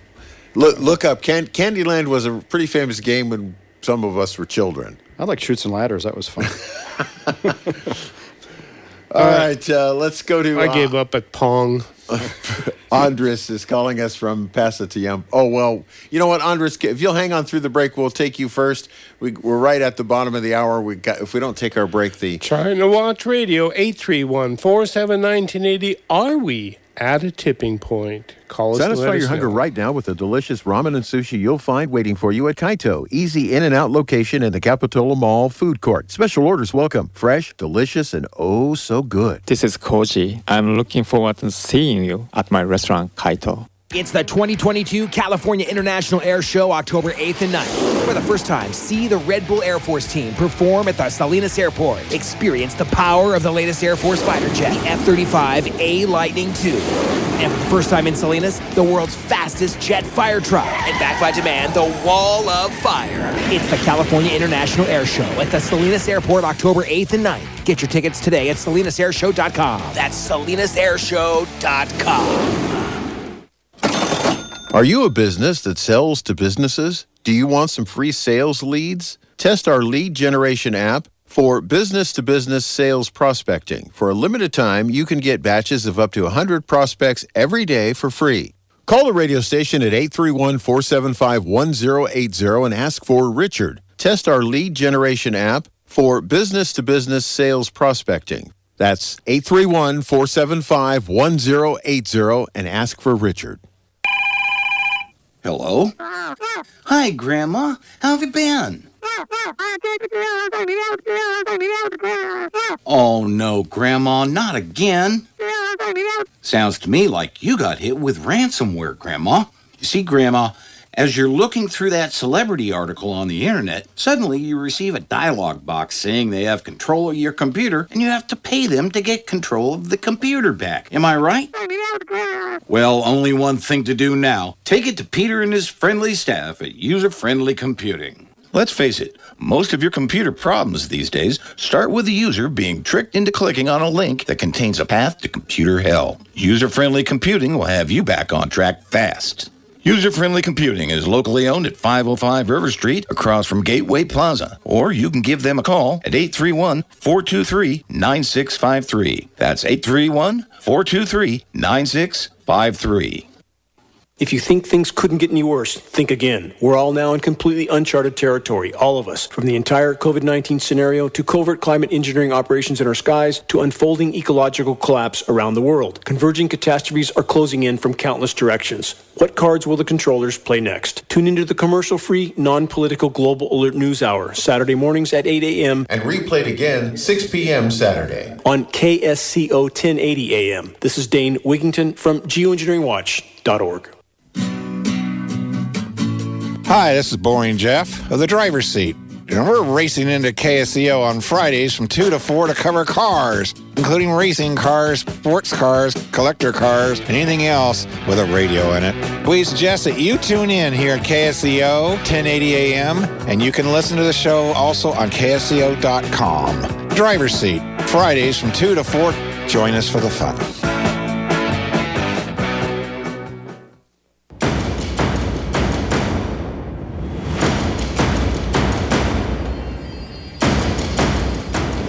look up. Candyland was a pretty famous game when some of us were children. I like Chutes and Ladders. That was fun. All right, let's go to... I gave up at Pong. Andres is calling us from Pasatayam. Oh, well, you know what, Andres, if you'll hang on through the break, we'll take you first. We're right at the bottom of the hour. If we don't take our break, China Watch Radio, 831-479-1080. Are we at a tipping point? Call us. Satisfy your hunger right now with the delicious ramen and sushi you'll find waiting for you at Kaito. Easy in and out location in the Capitola Mall food court. Special orders welcome. Fresh, delicious, and oh so good. This is Koji. I'm looking forward to seeing you at my restaurant, Kaito. It's the 2022 California International Air Show, October 8th and 9th. For the first time, see the Red Bull Air Force team perform at the Salinas Airport. Experience the power of the latest Air Force fighter jet, the F-35A Lightning II. And for the first time in Salinas, the world's fastest jet fire truck. And backed by demand, the Wall of Fire. It's the California International Air Show at the Salinas Airport, October 8th and 9th. Get your tickets today at salinasairshow.com. That's salinasairshow.com. Are you a business that sells to businesses? Do you want some free sales leads? Test our lead generation app for business-to-business sales prospecting. For a limited time, you can get batches of up to 100 prospects every day for free. Call the radio station at 831-475-1080 and ask for Richard. Test our lead generation app for business-to-business sales prospecting. That's 831-475-1080 and ask for Richard. Hello? Hi, Grandma. How have you been? Oh, no, Grandma, not again. Sounds to me like you got hit with ransomware, Grandma. You see, Grandma, as you're looking through that celebrity article on the internet, suddenly you receive a dialog box saying they have control of your computer and you have to pay them to get control of the computer back. Am I right? Well, only one thing to do now. Take it to Peter and his friendly staff at User Friendly Computing. Let's face it, most of your computer problems these days start with the user being tricked into clicking on a link that contains a path to computer hell. User-Friendly Computing will have you back on track fast. User-Friendly Computing is locally owned at 505 River Street across from Gateway Plaza. Or you can give them a call at 831-423-9653. That's 831-423-9653. If you think things couldn't get any worse, think again. We're all now in completely uncharted territory, all of us. From the entire COVID-19 scenario to covert climate engineering operations in our skies to unfolding ecological collapse around the world. Converging catastrophes are closing in from countless directions. What cards will the controllers play next? Tune into the commercial-free, non-political Global Alert News Hour, Saturday mornings at 8 a.m. and replayed again 6 p.m. Saturday on KSCO 1080 AM. This is Dane Wigington from geoengineeringwatch.org. Hi, this is Boring Jeff of the driver's seat. And we're racing into KSCO on Fridays from 2 to 4 to cover cars, including racing cars, sports cars, collector cars, and anything else with a radio in it. We suggest that you tune in here at KSCO 1080 AM, and you can listen to the show also on KSCO.com. Driver's seat, Fridays from 2 to 4. Join us for the fun.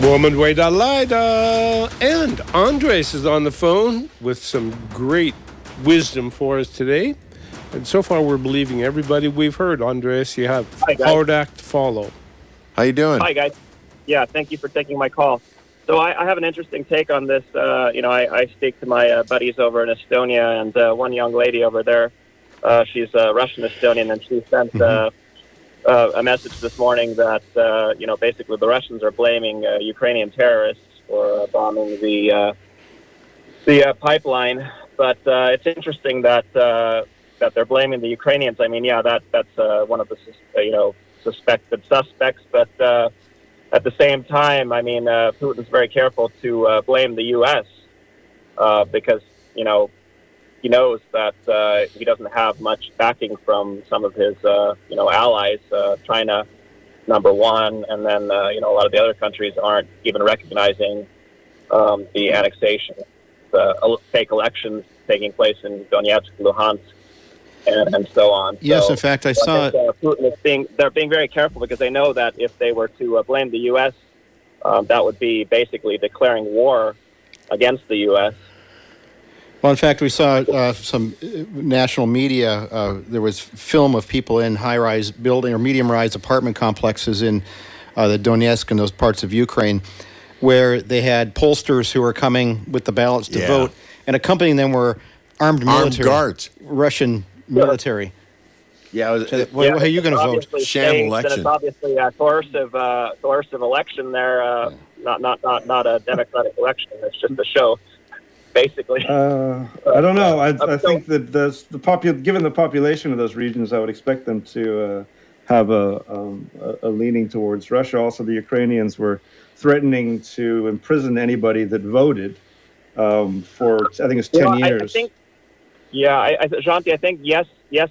Woman way da lida. And Andres is on the phone with some great wisdom for us today. And so far we're believing everybody we've heard. Andres, you have a hard act to follow. How you doing? Hi, guys. Yeah, thank you for taking my call. So I have an interesting take on this. I speak to my buddies over in Estonia, and one young lady over there, she's Russian-Estonian, and she sent a message this morning that, basically the Russians are blaming Ukrainian terrorists for bombing the pipeline. But it's interesting that they're blaming the Ukrainians. I mean, yeah, that's one of the suspected suspects. But at the same time, I mean, Putin's very careful to blame the U.S. Because he knows that he doesn't have much backing from some of his, allies. China, number one, and then a lot of the other countries aren't even recognizing the annexation, the fake elections taking place in Donetsk, Luhansk, and so on. Yes, so, in fact, I saw Putin is they're being very careful because they know that if they were to blame the U.S., that would be basically declaring war against the U.S. Well, in fact, we saw some national media. There was film of people in high-rise building or medium-rise apartment complexes in the Donetsk and those parts of Ukraine, where they had pollsters who were coming with the ballots to vote, and accompanying them were armed military, guards, Russian military. Yeah, how are you going to vote? Sham election. It's obviously a coercive election there, not a democratic election. It's just a show. Basically, I don't know. I think that given the population of those regions, I would expect them to have a leaning towards Russia. Also, the Ukrainians were threatening to imprison anybody that voted for, I think it's 10 years. Janti, I think yes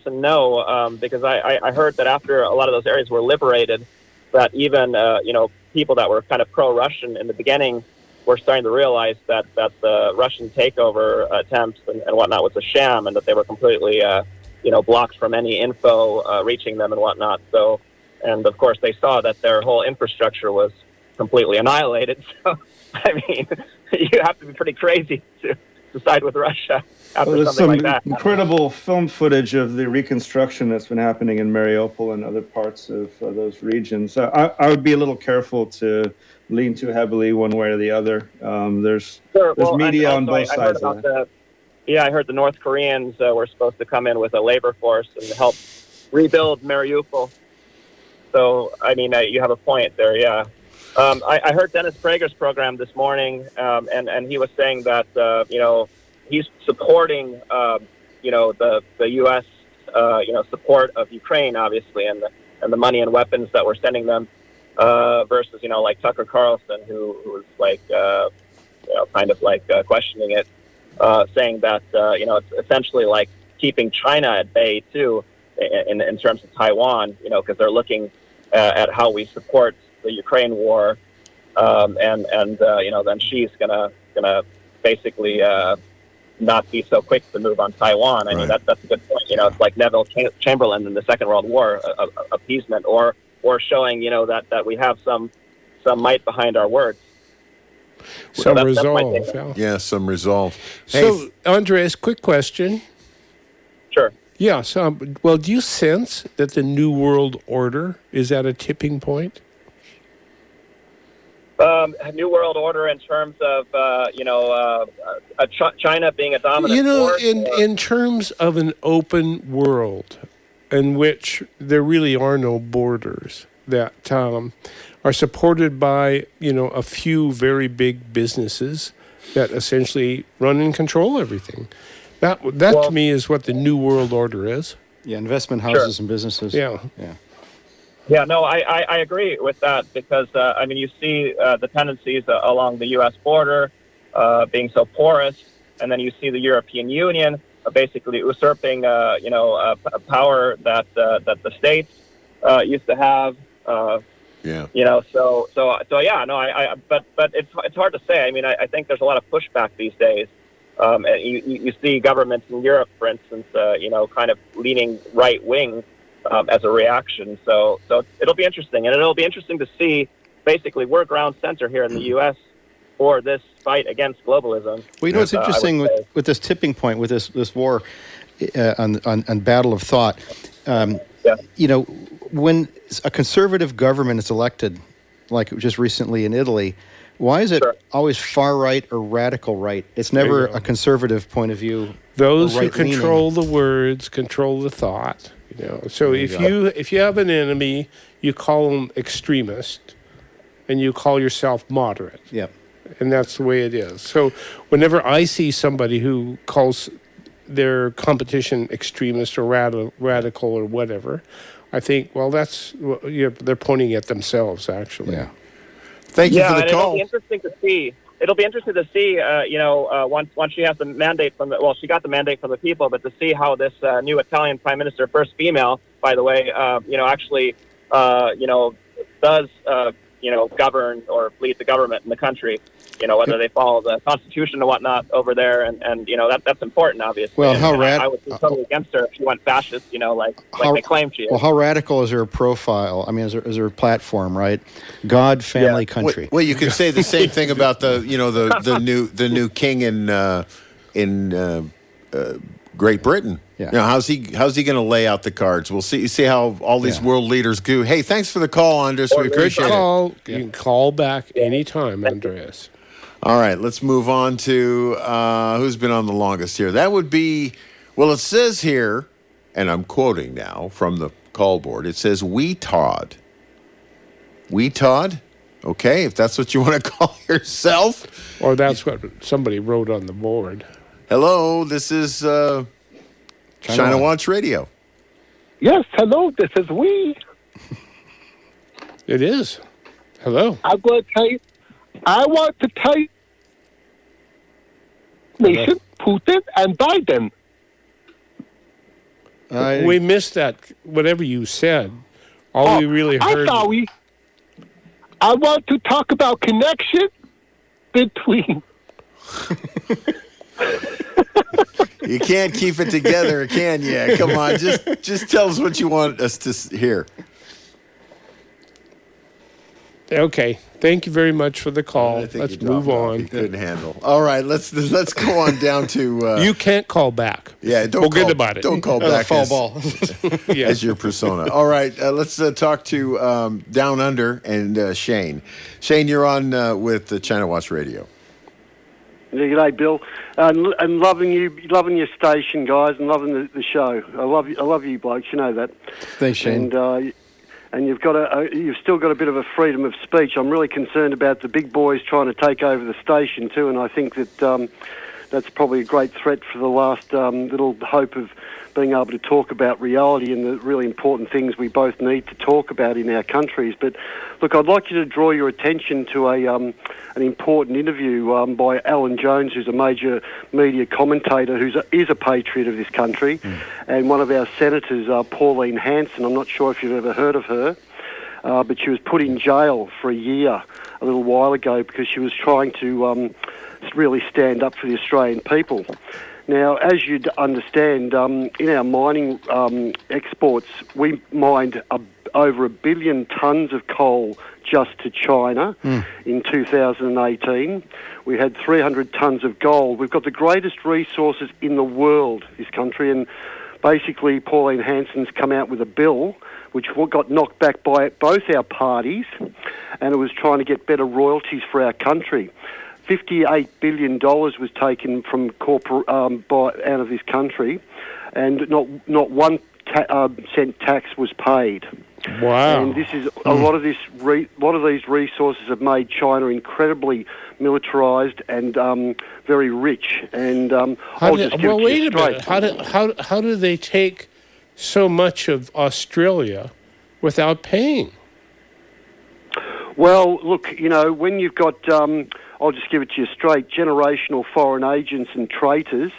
and no, because I heard that after a lot of those areas were liberated, that even people that were kind of pro-Russian in the beginning were starting to realize that the Russian takeover attempts and whatnot was a sham, and that they were completely, blocked from any info reaching them and whatnot. So, and of course, they saw that their whole infrastructure was completely annihilated. So, I mean, you have to be pretty crazy to side with Russia after There's something some like that. incredible film footage of the reconstruction that's been happening in Mariupol and other parts of those regions. I would be a little careful to lean too heavily one way or the other. There's media on both sides of that. I heard the North Koreans were supposed to come in with a labor force and help rebuild Mariupol. So, I mean, you have a point there, yeah. I heard Dennis Prager's program this morning, and he was saying that, he's supporting, the U.S., support of Ukraine, obviously, and the money and weapons that we're sending them, versus, like Tucker Carlson, who was like, kind of like questioning it, saying that, it's essentially like keeping China at bay, too, in terms of Taiwan, because they're looking at how we support the Ukraine war, and then Xi's gonna basically not be so quick to move on Taiwan. I mean, that's a good point. It's like Neville Chamberlain in the Second World War, appeasement, or showing that we have some might behind our words. Some resolve. Yeah, some resolve. So, Andres, quick question. Sure. Yeah. So, well, do you sense that the New World Order is at a tipping point? New World Order in terms of, China being a dominant force? In terms of an open world in which there really are no borders that are supported by, a few very big businesses that essentially run and control everything. That to me is what the New World Order is. Yeah, investment houses and businesses. Yeah. Yeah, no, I agree with that because, you see the tendencies along the U.S. border being so porous, and then you see the European Union basically usurping, a power that the states used to have. But it's hard to say. I mean, I think there's a lot of pushback these days. You see governments in Europe, for instance, kind of leaning right wing. As a reaction. So it'll be interesting. And it'll be interesting to see, basically, we're ground center here in the U.S. for this fight against globalism. Well, what's interesting with this tipping point, with this war on battle of thought, when a conservative government is elected, like just recently in Italy, why is it always far right or radical right? It's never a conservative point of view. Those who control the words control the thought. So if you have an enemy, you call them extremist, and you call yourself moderate. Yep. And that's the way it is. So whenever I see somebody who calls their competition extremist or radical or whatever, I think, well, they're pointing at themselves, actually. Yeah. Thank you for the call. It'll be interesting to see. Once she has the mandate she got the mandate from the people, but to see how this new Italian prime minister, first female, by the way, actually, does, govern or lead the government in the country, whether they follow the Constitution and whatnot over there. And that's important, obviously. Well, I would be totally against her if she went fascist, like they claim she is. Well, how radical is her profile? I mean, is her platform, right? God, family, country. Well, you could say the same thing about the new king in Great Britain. Yeah. How's he going to lay out the cards? We'll see. You see how all these world leaders do. Hey, thanks for the call, Andres. We appreciate it. You can call back anytime, Andreas. All right, let's move on to who's been on the longest here. That would be, well, it says here, and I'm quoting now from the call board, it says, "We Todd." We Todd? Okay, if that's what you want to call yourself. Or that's what somebody wrote on the board. Hello, this is China Watch Radio. Yes, hello, this is we. It is. Hello. I want to tell you, nation, Putin and Biden. We missed that, whatever you said. All we really heard. I want to talk about connection between. You can't keep it together, can you? Come on, just tell us what you want us to hear. Okay. Thank you very much for the call. Let's move on. You couldn't handle. All right, let's go on down to. You can't call back. Yeah, don't forget call, about it. Don't call back fall ball. as your persona. All right, let's talk to Down Under and Shane. Shane, you're on with the China Watch Radio. Yeah, g'day, Bill. And loving your station, guys, and loving the show. I love you blokes. You know that. Thanks, Shane. And you've still got a bit of a freedom of speech. I'm really concerned about the big boys trying to take over the station too, and I think that that's probably a great threat for the last little hope of being able to talk about reality and the really important things we both need to talk about in our countries. But look, I'd like you to draw your attention to an important interview by Alan Jones, who's a major media commentator, is a patriot of this country, and one of our senators, Pauline Hanson. I'm not sure if you've ever heard of her, but she was put in jail for a year a little while ago because she was trying to really stand up for the Australian people. Now, as you'd understand, in our mining exports, we mined over 1 billion tonnes of coal just to China in 2018. We had 300 tonnes of gold. We've got the greatest resources in the world, this country, and basically Pauline Hanson's come out with a bill which got knocked back by both our parties, and it was trying to get better royalties for our country. $58 billion was taken from corporate out of this country, and not 1 cent tax was paid. Wow! And this is a lot of these resources have made China incredibly militarized and very rich. And wait a minute. How do they take so much of Australia without paying? Well, look, when you've got I'll just give it to you straight, generational foreign agents and traitors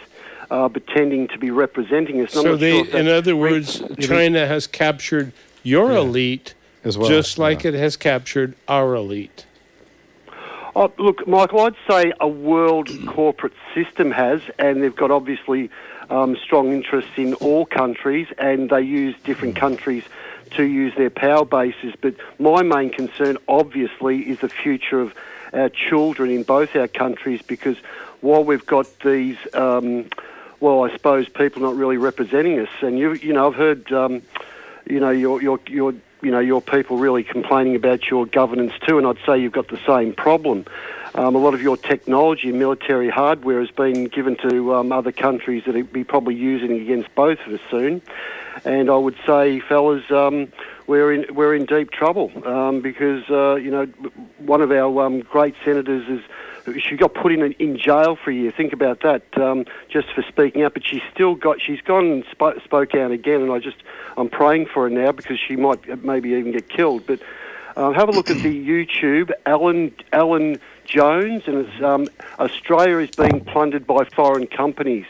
pretending to be representing us. So in other words, China has captured your elite as well, just like it has captured our elite. Oh, look, Michael, I'd say a world corporate system has, and they've got obviously strong interests in all countries, and they use different countries to use their power bases. But my main concern, obviously, is the future of our children in both our countries, because while we've got these, I suppose people not really representing us, and I've heard, your people really complaining about your governance too, and I'd say you've got the same problem. A lot of your technology and military hardware has been given to other countries that will be probably using against both of us soon. And I would say, fellas, we're in deep trouble because one of our great senators she got put in jail for a year. Think about that, just for speaking up. But she's gone and spoke out again, and I'm praying for her now because she might maybe even get killed. But have a look at the YouTube, Alan Jones, and it's Australia is being plundered by foreign companies.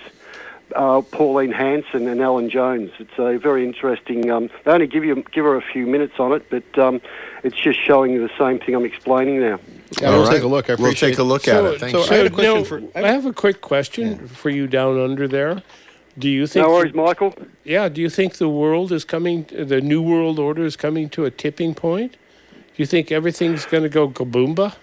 Pauline Hanson and Alan Jones. It's a very interesting. They only give her a few minutes on it, but it's just showing you the same thing I'm explaining now. Yeah, we'll take a look. We'll take a look at it. Thanks. I have a quick question for you down under there. Do you think? No worries, Michael. Yeah. Do you think the world is coming? The new world order is coming to a tipping point? Do you think everything's going to go kaboomba?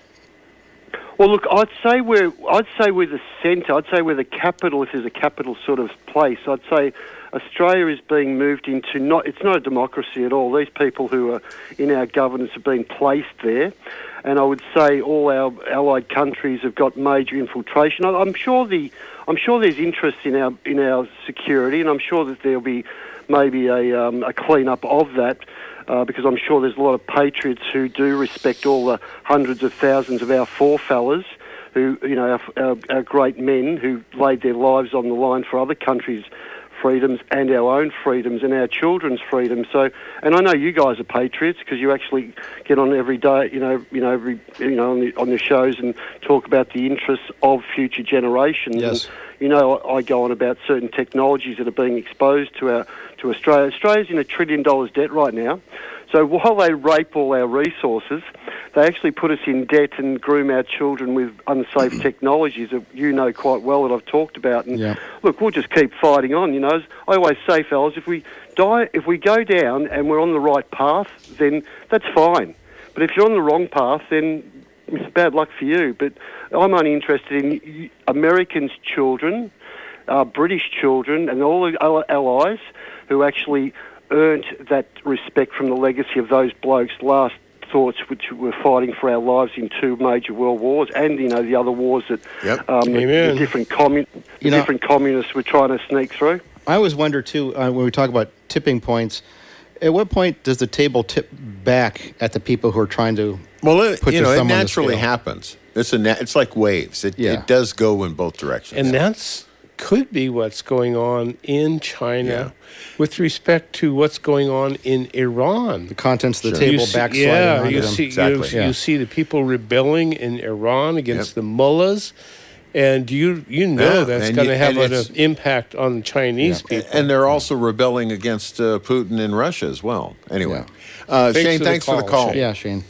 Well, look, I'd say we're the centre. I'd say we're the capital, if there's a capital sort of place. I'd say Australia is being moved into it's not a democracy at all. These people who are in our governance have been placed there, and I would say all our allied countries have got major infiltration. I'm sure there's interest in our security, and I'm sure that there'll be maybe a clean-up of that. Because I'm sure there's a lot of patriots who do respect all the hundreds of thousands of our forefathers, who, our great men who laid their lives on the line for other countries' freedoms and our own freedoms and our children's freedoms. So, and I know you guys are patriots because you actually get on every day, on the shows and talk about the interests of future generations. Yes. And, I go on about certain technologies that are being exposed to Australia. Australia's in $1 trillion debt right now. So while they rape all our resources, they actually put us in debt and groom our children with unsafe technologies that you know quite well that I've talked about. And look, we'll just keep fighting on. As I always say, fellas, if we go down and we're on the right path, then that's fine. But if you're on the wrong path, then it's bad luck for you. But I'm only interested in Americans' children, British children, and all the allies who actually earned that respect from the legacy of those blokes' last thoughts, which were fighting for our lives in 2 major world wars, and the other wars that the different communists were trying to sneak through. I always wonder too when we talk about tipping points. At what point does the table tip back at the people who are trying to put their thumb it on the naturally scale? happens. It's like waves. It does go in both directions. And that's could be what's going on in China with respect to what's going on in Iran. The contents of the table backsliding onto them. You see the people rebelling in Iran against the mullahs. And you know that's going to have an impact on Chinese people. And they're also rebelling against Putin in Russia as well. Anyway. Shane, thanks for the call. Yeah, Shane.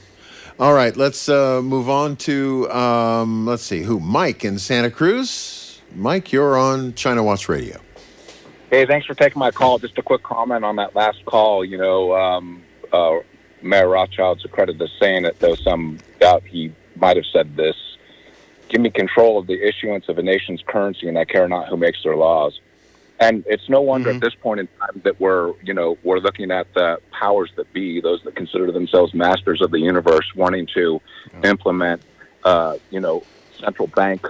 All right, let's move on to, let's see, Mike in Santa Cruz. Mike, you're on China Watch Radio. Hey, thanks for taking my call. Just a quick comment on that last call. Mayor Rothschild's accredited as saying it, though some doubt he might have said this. Give me control of the issuance of a nation's currency, and I care not who makes their laws. And it's no wonder at this point in time that we're looking at the powers that be, those that consider themselves masters of the universe, wanting to implement, central bank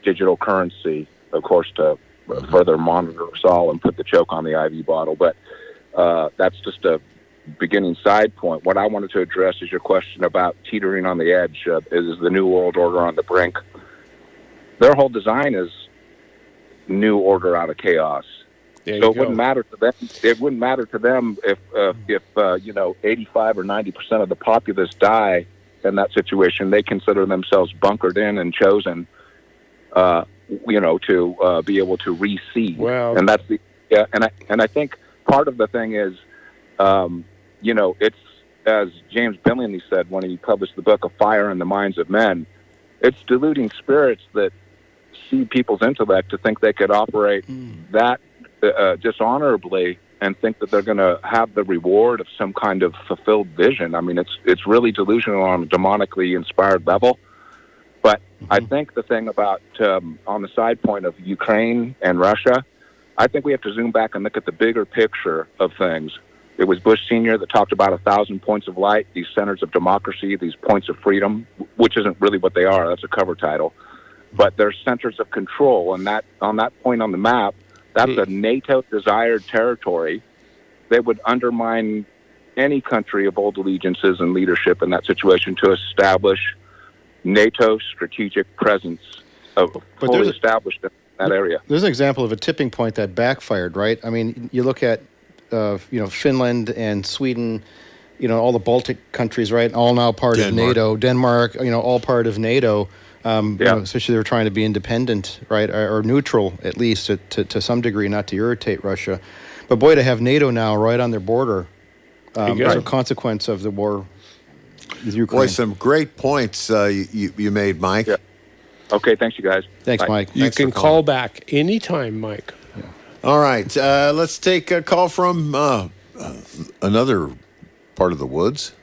digital currency, of course, to further monitor us all and put the choke on the IV bottle. But that's just a beginning side point. What I wanted to address is your question about teetering on the edge. Is the New World Order on the brink? Their whole design is new order out of chaos. So it wouldn't matter to them. It wouldn't matter to them if 85 or 90% of the populace die in that situation. They consider themselves bunkered in and chosen, to be able to reseed. Wow. And that's and I think part of the thing is, it's as James Billingsley said when he published the book "A Fire in the Minds of Men." It's deluding spirits that see people's intellect to think they could operate that dishonorably and think that they're going to have the reward of some kind of fulfilled vision. I mean, it's really delusional on a demonically inspired level. But I think the thing about, on the side point of Ukraine and Russia, I think we have to zoom back and look at the bigger picture of things. It was Bush Sr. that talked about 1,000 points of light, these centers of democracy, these points of freedom, which isn't really what they are. That's a cover title. But they're centers of control, and that on that point on the map, that's a NATO-desired territory. They would undermine any country of old allegiances and leadership in that situation to establish NATO strategic presence fully established in that area. There's an example of a tipping point that backfired, right? I mean, you look at Finland and Sweden, all the Baltic countries, right? All now part of NATO. Denmark, all part of NATO. Especially they were trying to be independent, right, or neutral at least to some degree, not to irritate Russia. But boy, to have NATO now right on their border as a consequence of the war with Ukraine. Boy, some great points you made, Mike. Yeah. Okay, thanks, you guys. Thanks, Bye. Mike. You can call back anytime, Mike. Yeah. All right, let's take a call from another part of the woods,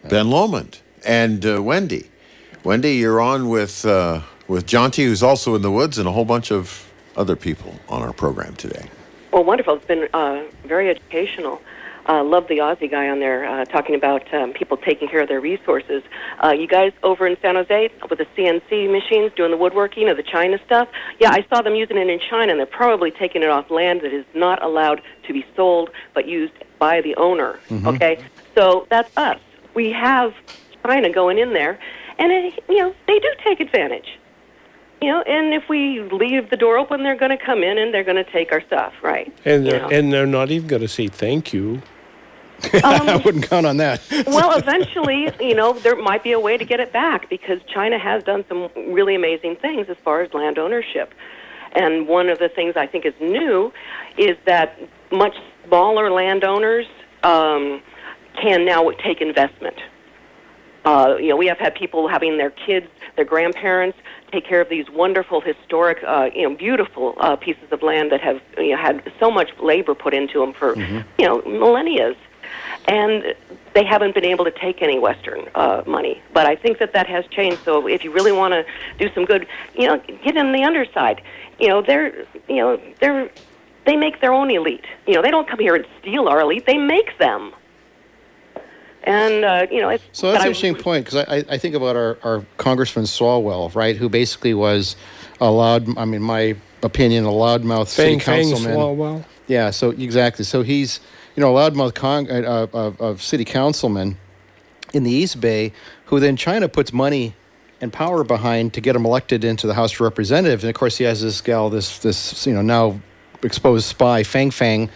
Ben Lomond and Wendy. Wendy, you're on with Jonty, who's also in the woods, and a whole bunch of other people on our program today. Well, wonderful. It's been very educational. Love the Aussie guy on there talking about people taking care of their resources. You guys over in San Jose with the CNC machines doing the woodworking of the China stuff, I saw them using it in China, and they're probably taking it off land that is not allowed to be sold but used by the owner. Okay? So that's us. We have China going in there. And, they do take advantage. And if we leave the door open, they're going to come in and they're going to take our stuff, right? And they're not even going to say thank you. I wouldn't count on that. Well, eventually, there might be a way to get it back because China has done some really amazing things as far as land ownership. And one of the things I think is new is that much smaller landowners can now take investment. We have had people having their kids, their grandparents, take care of these wonderful, historic, beautiful pieces of land that have had so much labor put into them for, millennia. And they haven't been able to take any Western money. But I think that has changed. So if you really want to do some good, get in the underside. They make their own elite. They don't come here and steal our elite. They make them. And, it's... So that's an interesting point, because I think about our Congressman Swalwell, right, who basically was a my opinion, a loudmouth city councilman. Swalwell? Yeah, so exactly. So he's, a loudmouth of city councilman in the East Bay, who then China puts money and power behind to get him elected into the House of Representatives. And, of course, he has this gal, this now exposed spy, Fang Fang,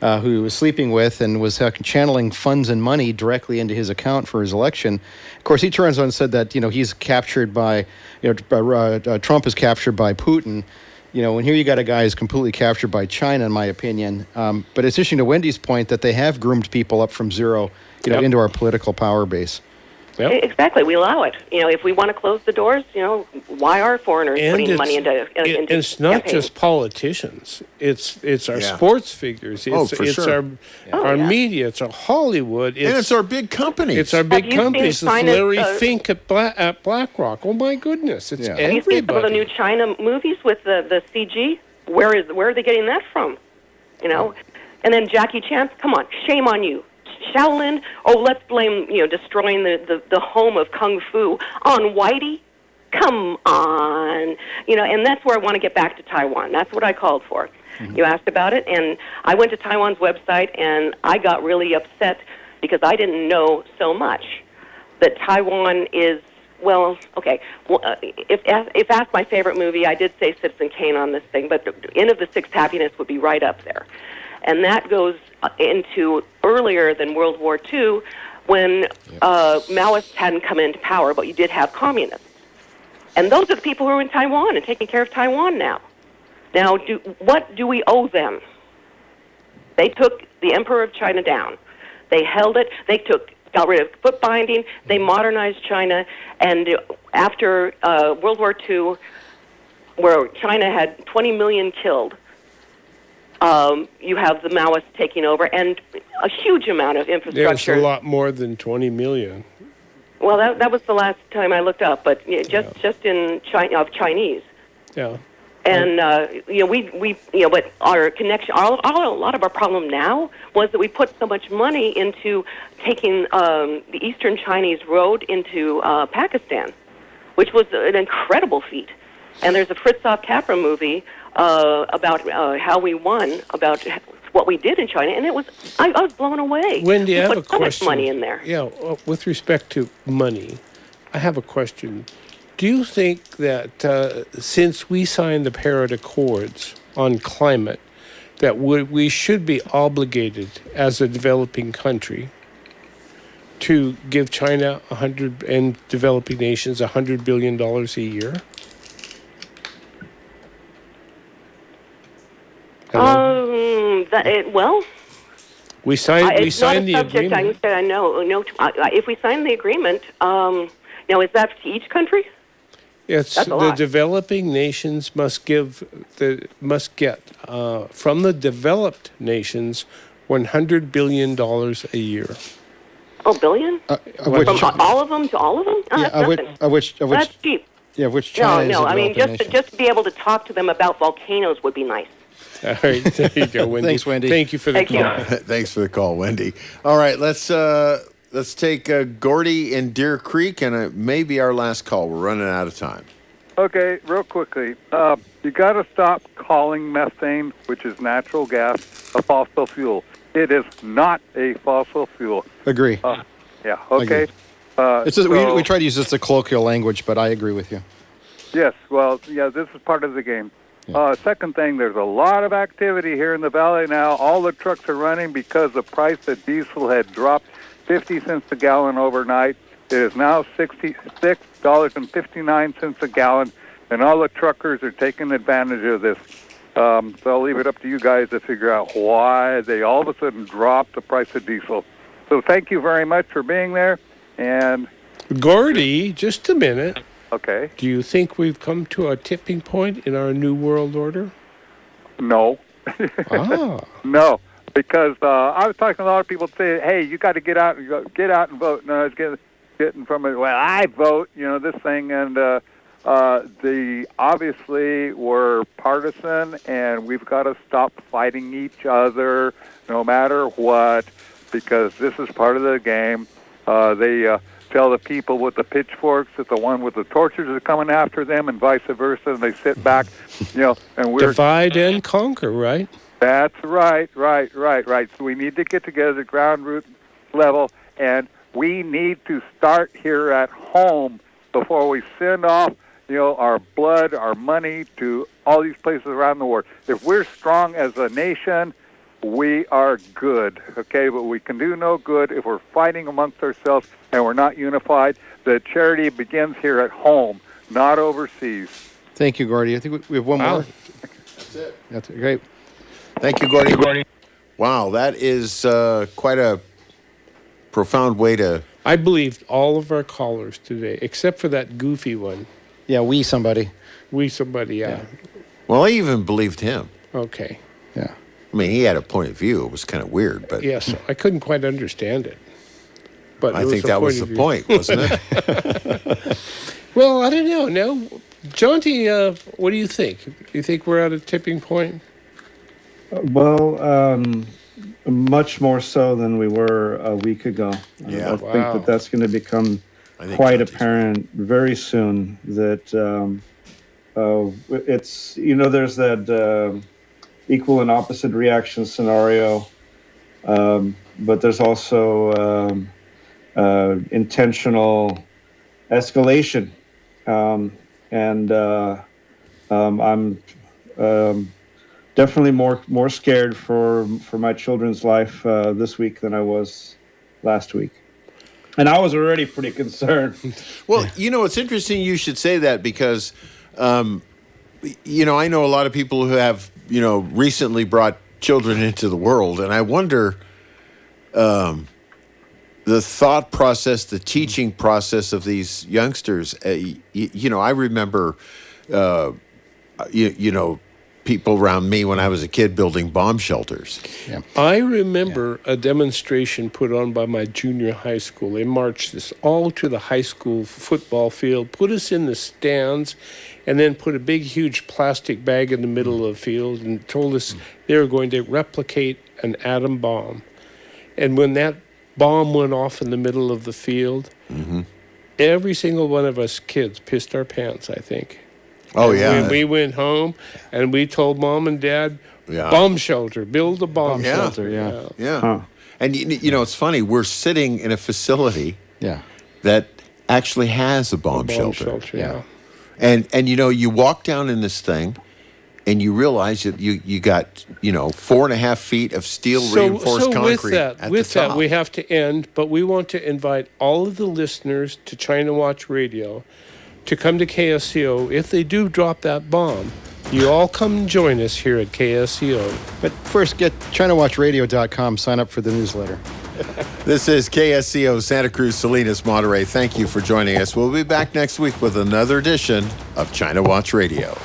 who he was sleeping with and was channeling funds and money directly into his account for his election. Of course, he turns on and said that, he's captured by, Trump is captured by Putin. And here you got a guy who's completely captured by China, in my opinion. But it's interesting to Wendy's point that they have groomed people up from zero, into our political power base. Yep. Exactly. We allow it. If we want to close the doors, why are foreigners putting money into it's not campaigns? just politicians. It's our sports figures. It's our media. It's our Hollywood. And it's our big companies. It's our big companies. It's China's, Larry Fink at Blackrock. Oh my goodness! It's everybody. Have you seen some of the new China movies with the CG? Where are they getting that from? And then Jackie Chan. Come on, shame on you. Shaolin, let's blame, destroying the home of Kung Fu on Whitey? Come on. And that's where I want to get back to Taiwan. That's what I called for. Mm-hmm. You asked about it, and I went to Taiwan's website, and I got really upset because I didn't know so much that Taiwan is, if asked my favorite movie, I did say Citizen Kane on this thing, but End of the Sixth Happiness would be right up there. And that goes into earlier than World War II, when Maoists hadn't come into power, but you did have communists. And those are the people who are in Taiwan and taking care of Taiwan now. Now, what do we owe them? They took the Emperor of China down. They held it. They got rid of foot binding. They modernized China. And after World War II, where China had 20 million killed, you have the Maoists taking over, and a huge amount of infrastructure. There's a lot more than 20 million. Well, that was the last time I looked up, but just in China, of Chinese. Yeah. And but our connection, a lot of our problem now was that we put so much money into taking the Eastern Chinese road into Pakistan, which was an incredible feat. And there's a Fritzoff Capra movie about how we won, about what we did in China, and I was blown away. Wendy, I have a question. So much money in there. Yeah, with respect to money, I have a question. Do you think that since we signed the Paris Accords on climate, that we should be obligated as a developing country to give China and developing nations $100 billion a year? We signed the agreement. I know. If we sign the agreement, now is that to each country? It's the developing nations must get from the developed nations $100 billion a year. Oh, billion? From all of them to all of them? That's cheap. Yeah, which China is a I developing nation. just to be able to talk to them about volcanoes would be nice. All right, there you go, Wendy. Thanks, Wendy. Thank you for the call. Thanks for the call, Wendy. All right, let's take Gordy in Deer Creek, and maybe our last call. We're running out of time. Okay, real quickly, you got to stop calling methane, which is natural gas, a fossil fuel. It is not a fossil fuel. Agree. Yeah. Okay. It's just, we try to use this as a colloquial language, but I agree with you. Yes. Well, yeah. This is part of the game. Second thing, there's a lot of activity here in the valley now. All the trucks are running because the price of diesel had dropped 50 cents a gallon overnight. It is now $66.59 a gallon, and all the truckers are taking advantage of this. So I'll leave it up to you guys to figure out why they all of a sudden dropped the price of diesel. So thank you very much for being there. And Gordy, just a minute. Okay. Do you think we've come to a tipping point in our new world order? No. Ah. No. Because I was talking to a lot of people saying, "Hey, you got to get out and vote." And I was getting from it. Well, I vote, this thing, and the obviously we're partisan, and we've got to stop fighting each other, no matter what, because this is part of the game. They tell the people with the pitchforks that the one with the torches is coming after them, and vice versa. And they sit back, and we're divide and conquer, right? That's right. So we need to get together at the ground root level, and we need to start here at home before we send off, our blood, our money to all these places around the world. If we're strong as a nation, we are good, okay? But we can do no good if we're fighting amongst ourselves and we're not unified. The charity begins here at home, not overseas. Thank you, Gordy. I think we have one more. That's it. That's great. Thank you, Gordy. Wow, that is quite a profound way to... I believed all of our callers today, except for that goofy one. Yeah, somebody, yeah. Well, I even believed him. Okay. Yeah. I mean, he had a point of view. It was kind of weird, but... Yes, I couldn't quite understand it. But I think that was the point, wasn't it? Well, I don't know. Now, Jonty, what do you think? Do you think we're at a tipping point? Well, much more so than we were a week ago. Yeah. I think that's going to become quite apparent very soon. That it's there's that equal and opposite reaction scenario, but there's also intentional escalation, and I'm definitely more scared for my children's life this week than I was last week. And I was already pretty concerned. Well, it's interesting you should say that because, I know a lot of people who have, recently brought children into the world. And I wonder the thought process, the teaching process of these youngsters. I remember, people around me when I was a kid building bomb shelters. Yeah. I remember a demonstration put on by my junior high school. They marched us all to the high school football field, put us in the stands, and then put a big, huge plastic bag in the middle of the field and told us they were going to replicate an atom bomb. And when that bomb went off in the middle of the field, every single one of us kids pissed our pants, I think. Oh, yeah. We went home and we told Mom and Dad, bomb shelter, build a bomb shelter. Yeah. Huh. And, it's funny. We're sitting in a facility that actually has a bomb shelter. Yeah. And you walk down in this thing and you realize that you got, 4.5 feet of steel reinforced concrete at the top. We have to end, but we want to invite all of the listeners to China Watch Radio to come to KSCO. If they do drop that bomb, you all come and join us here at KSCO. But first, get ChinaWatchRadio.com, sign up for the newsletter. This is KSCO Santa Cruz, Salinas, Monterey. Thank you for joining us. We'll be back next week with another edition of China Watch Radio.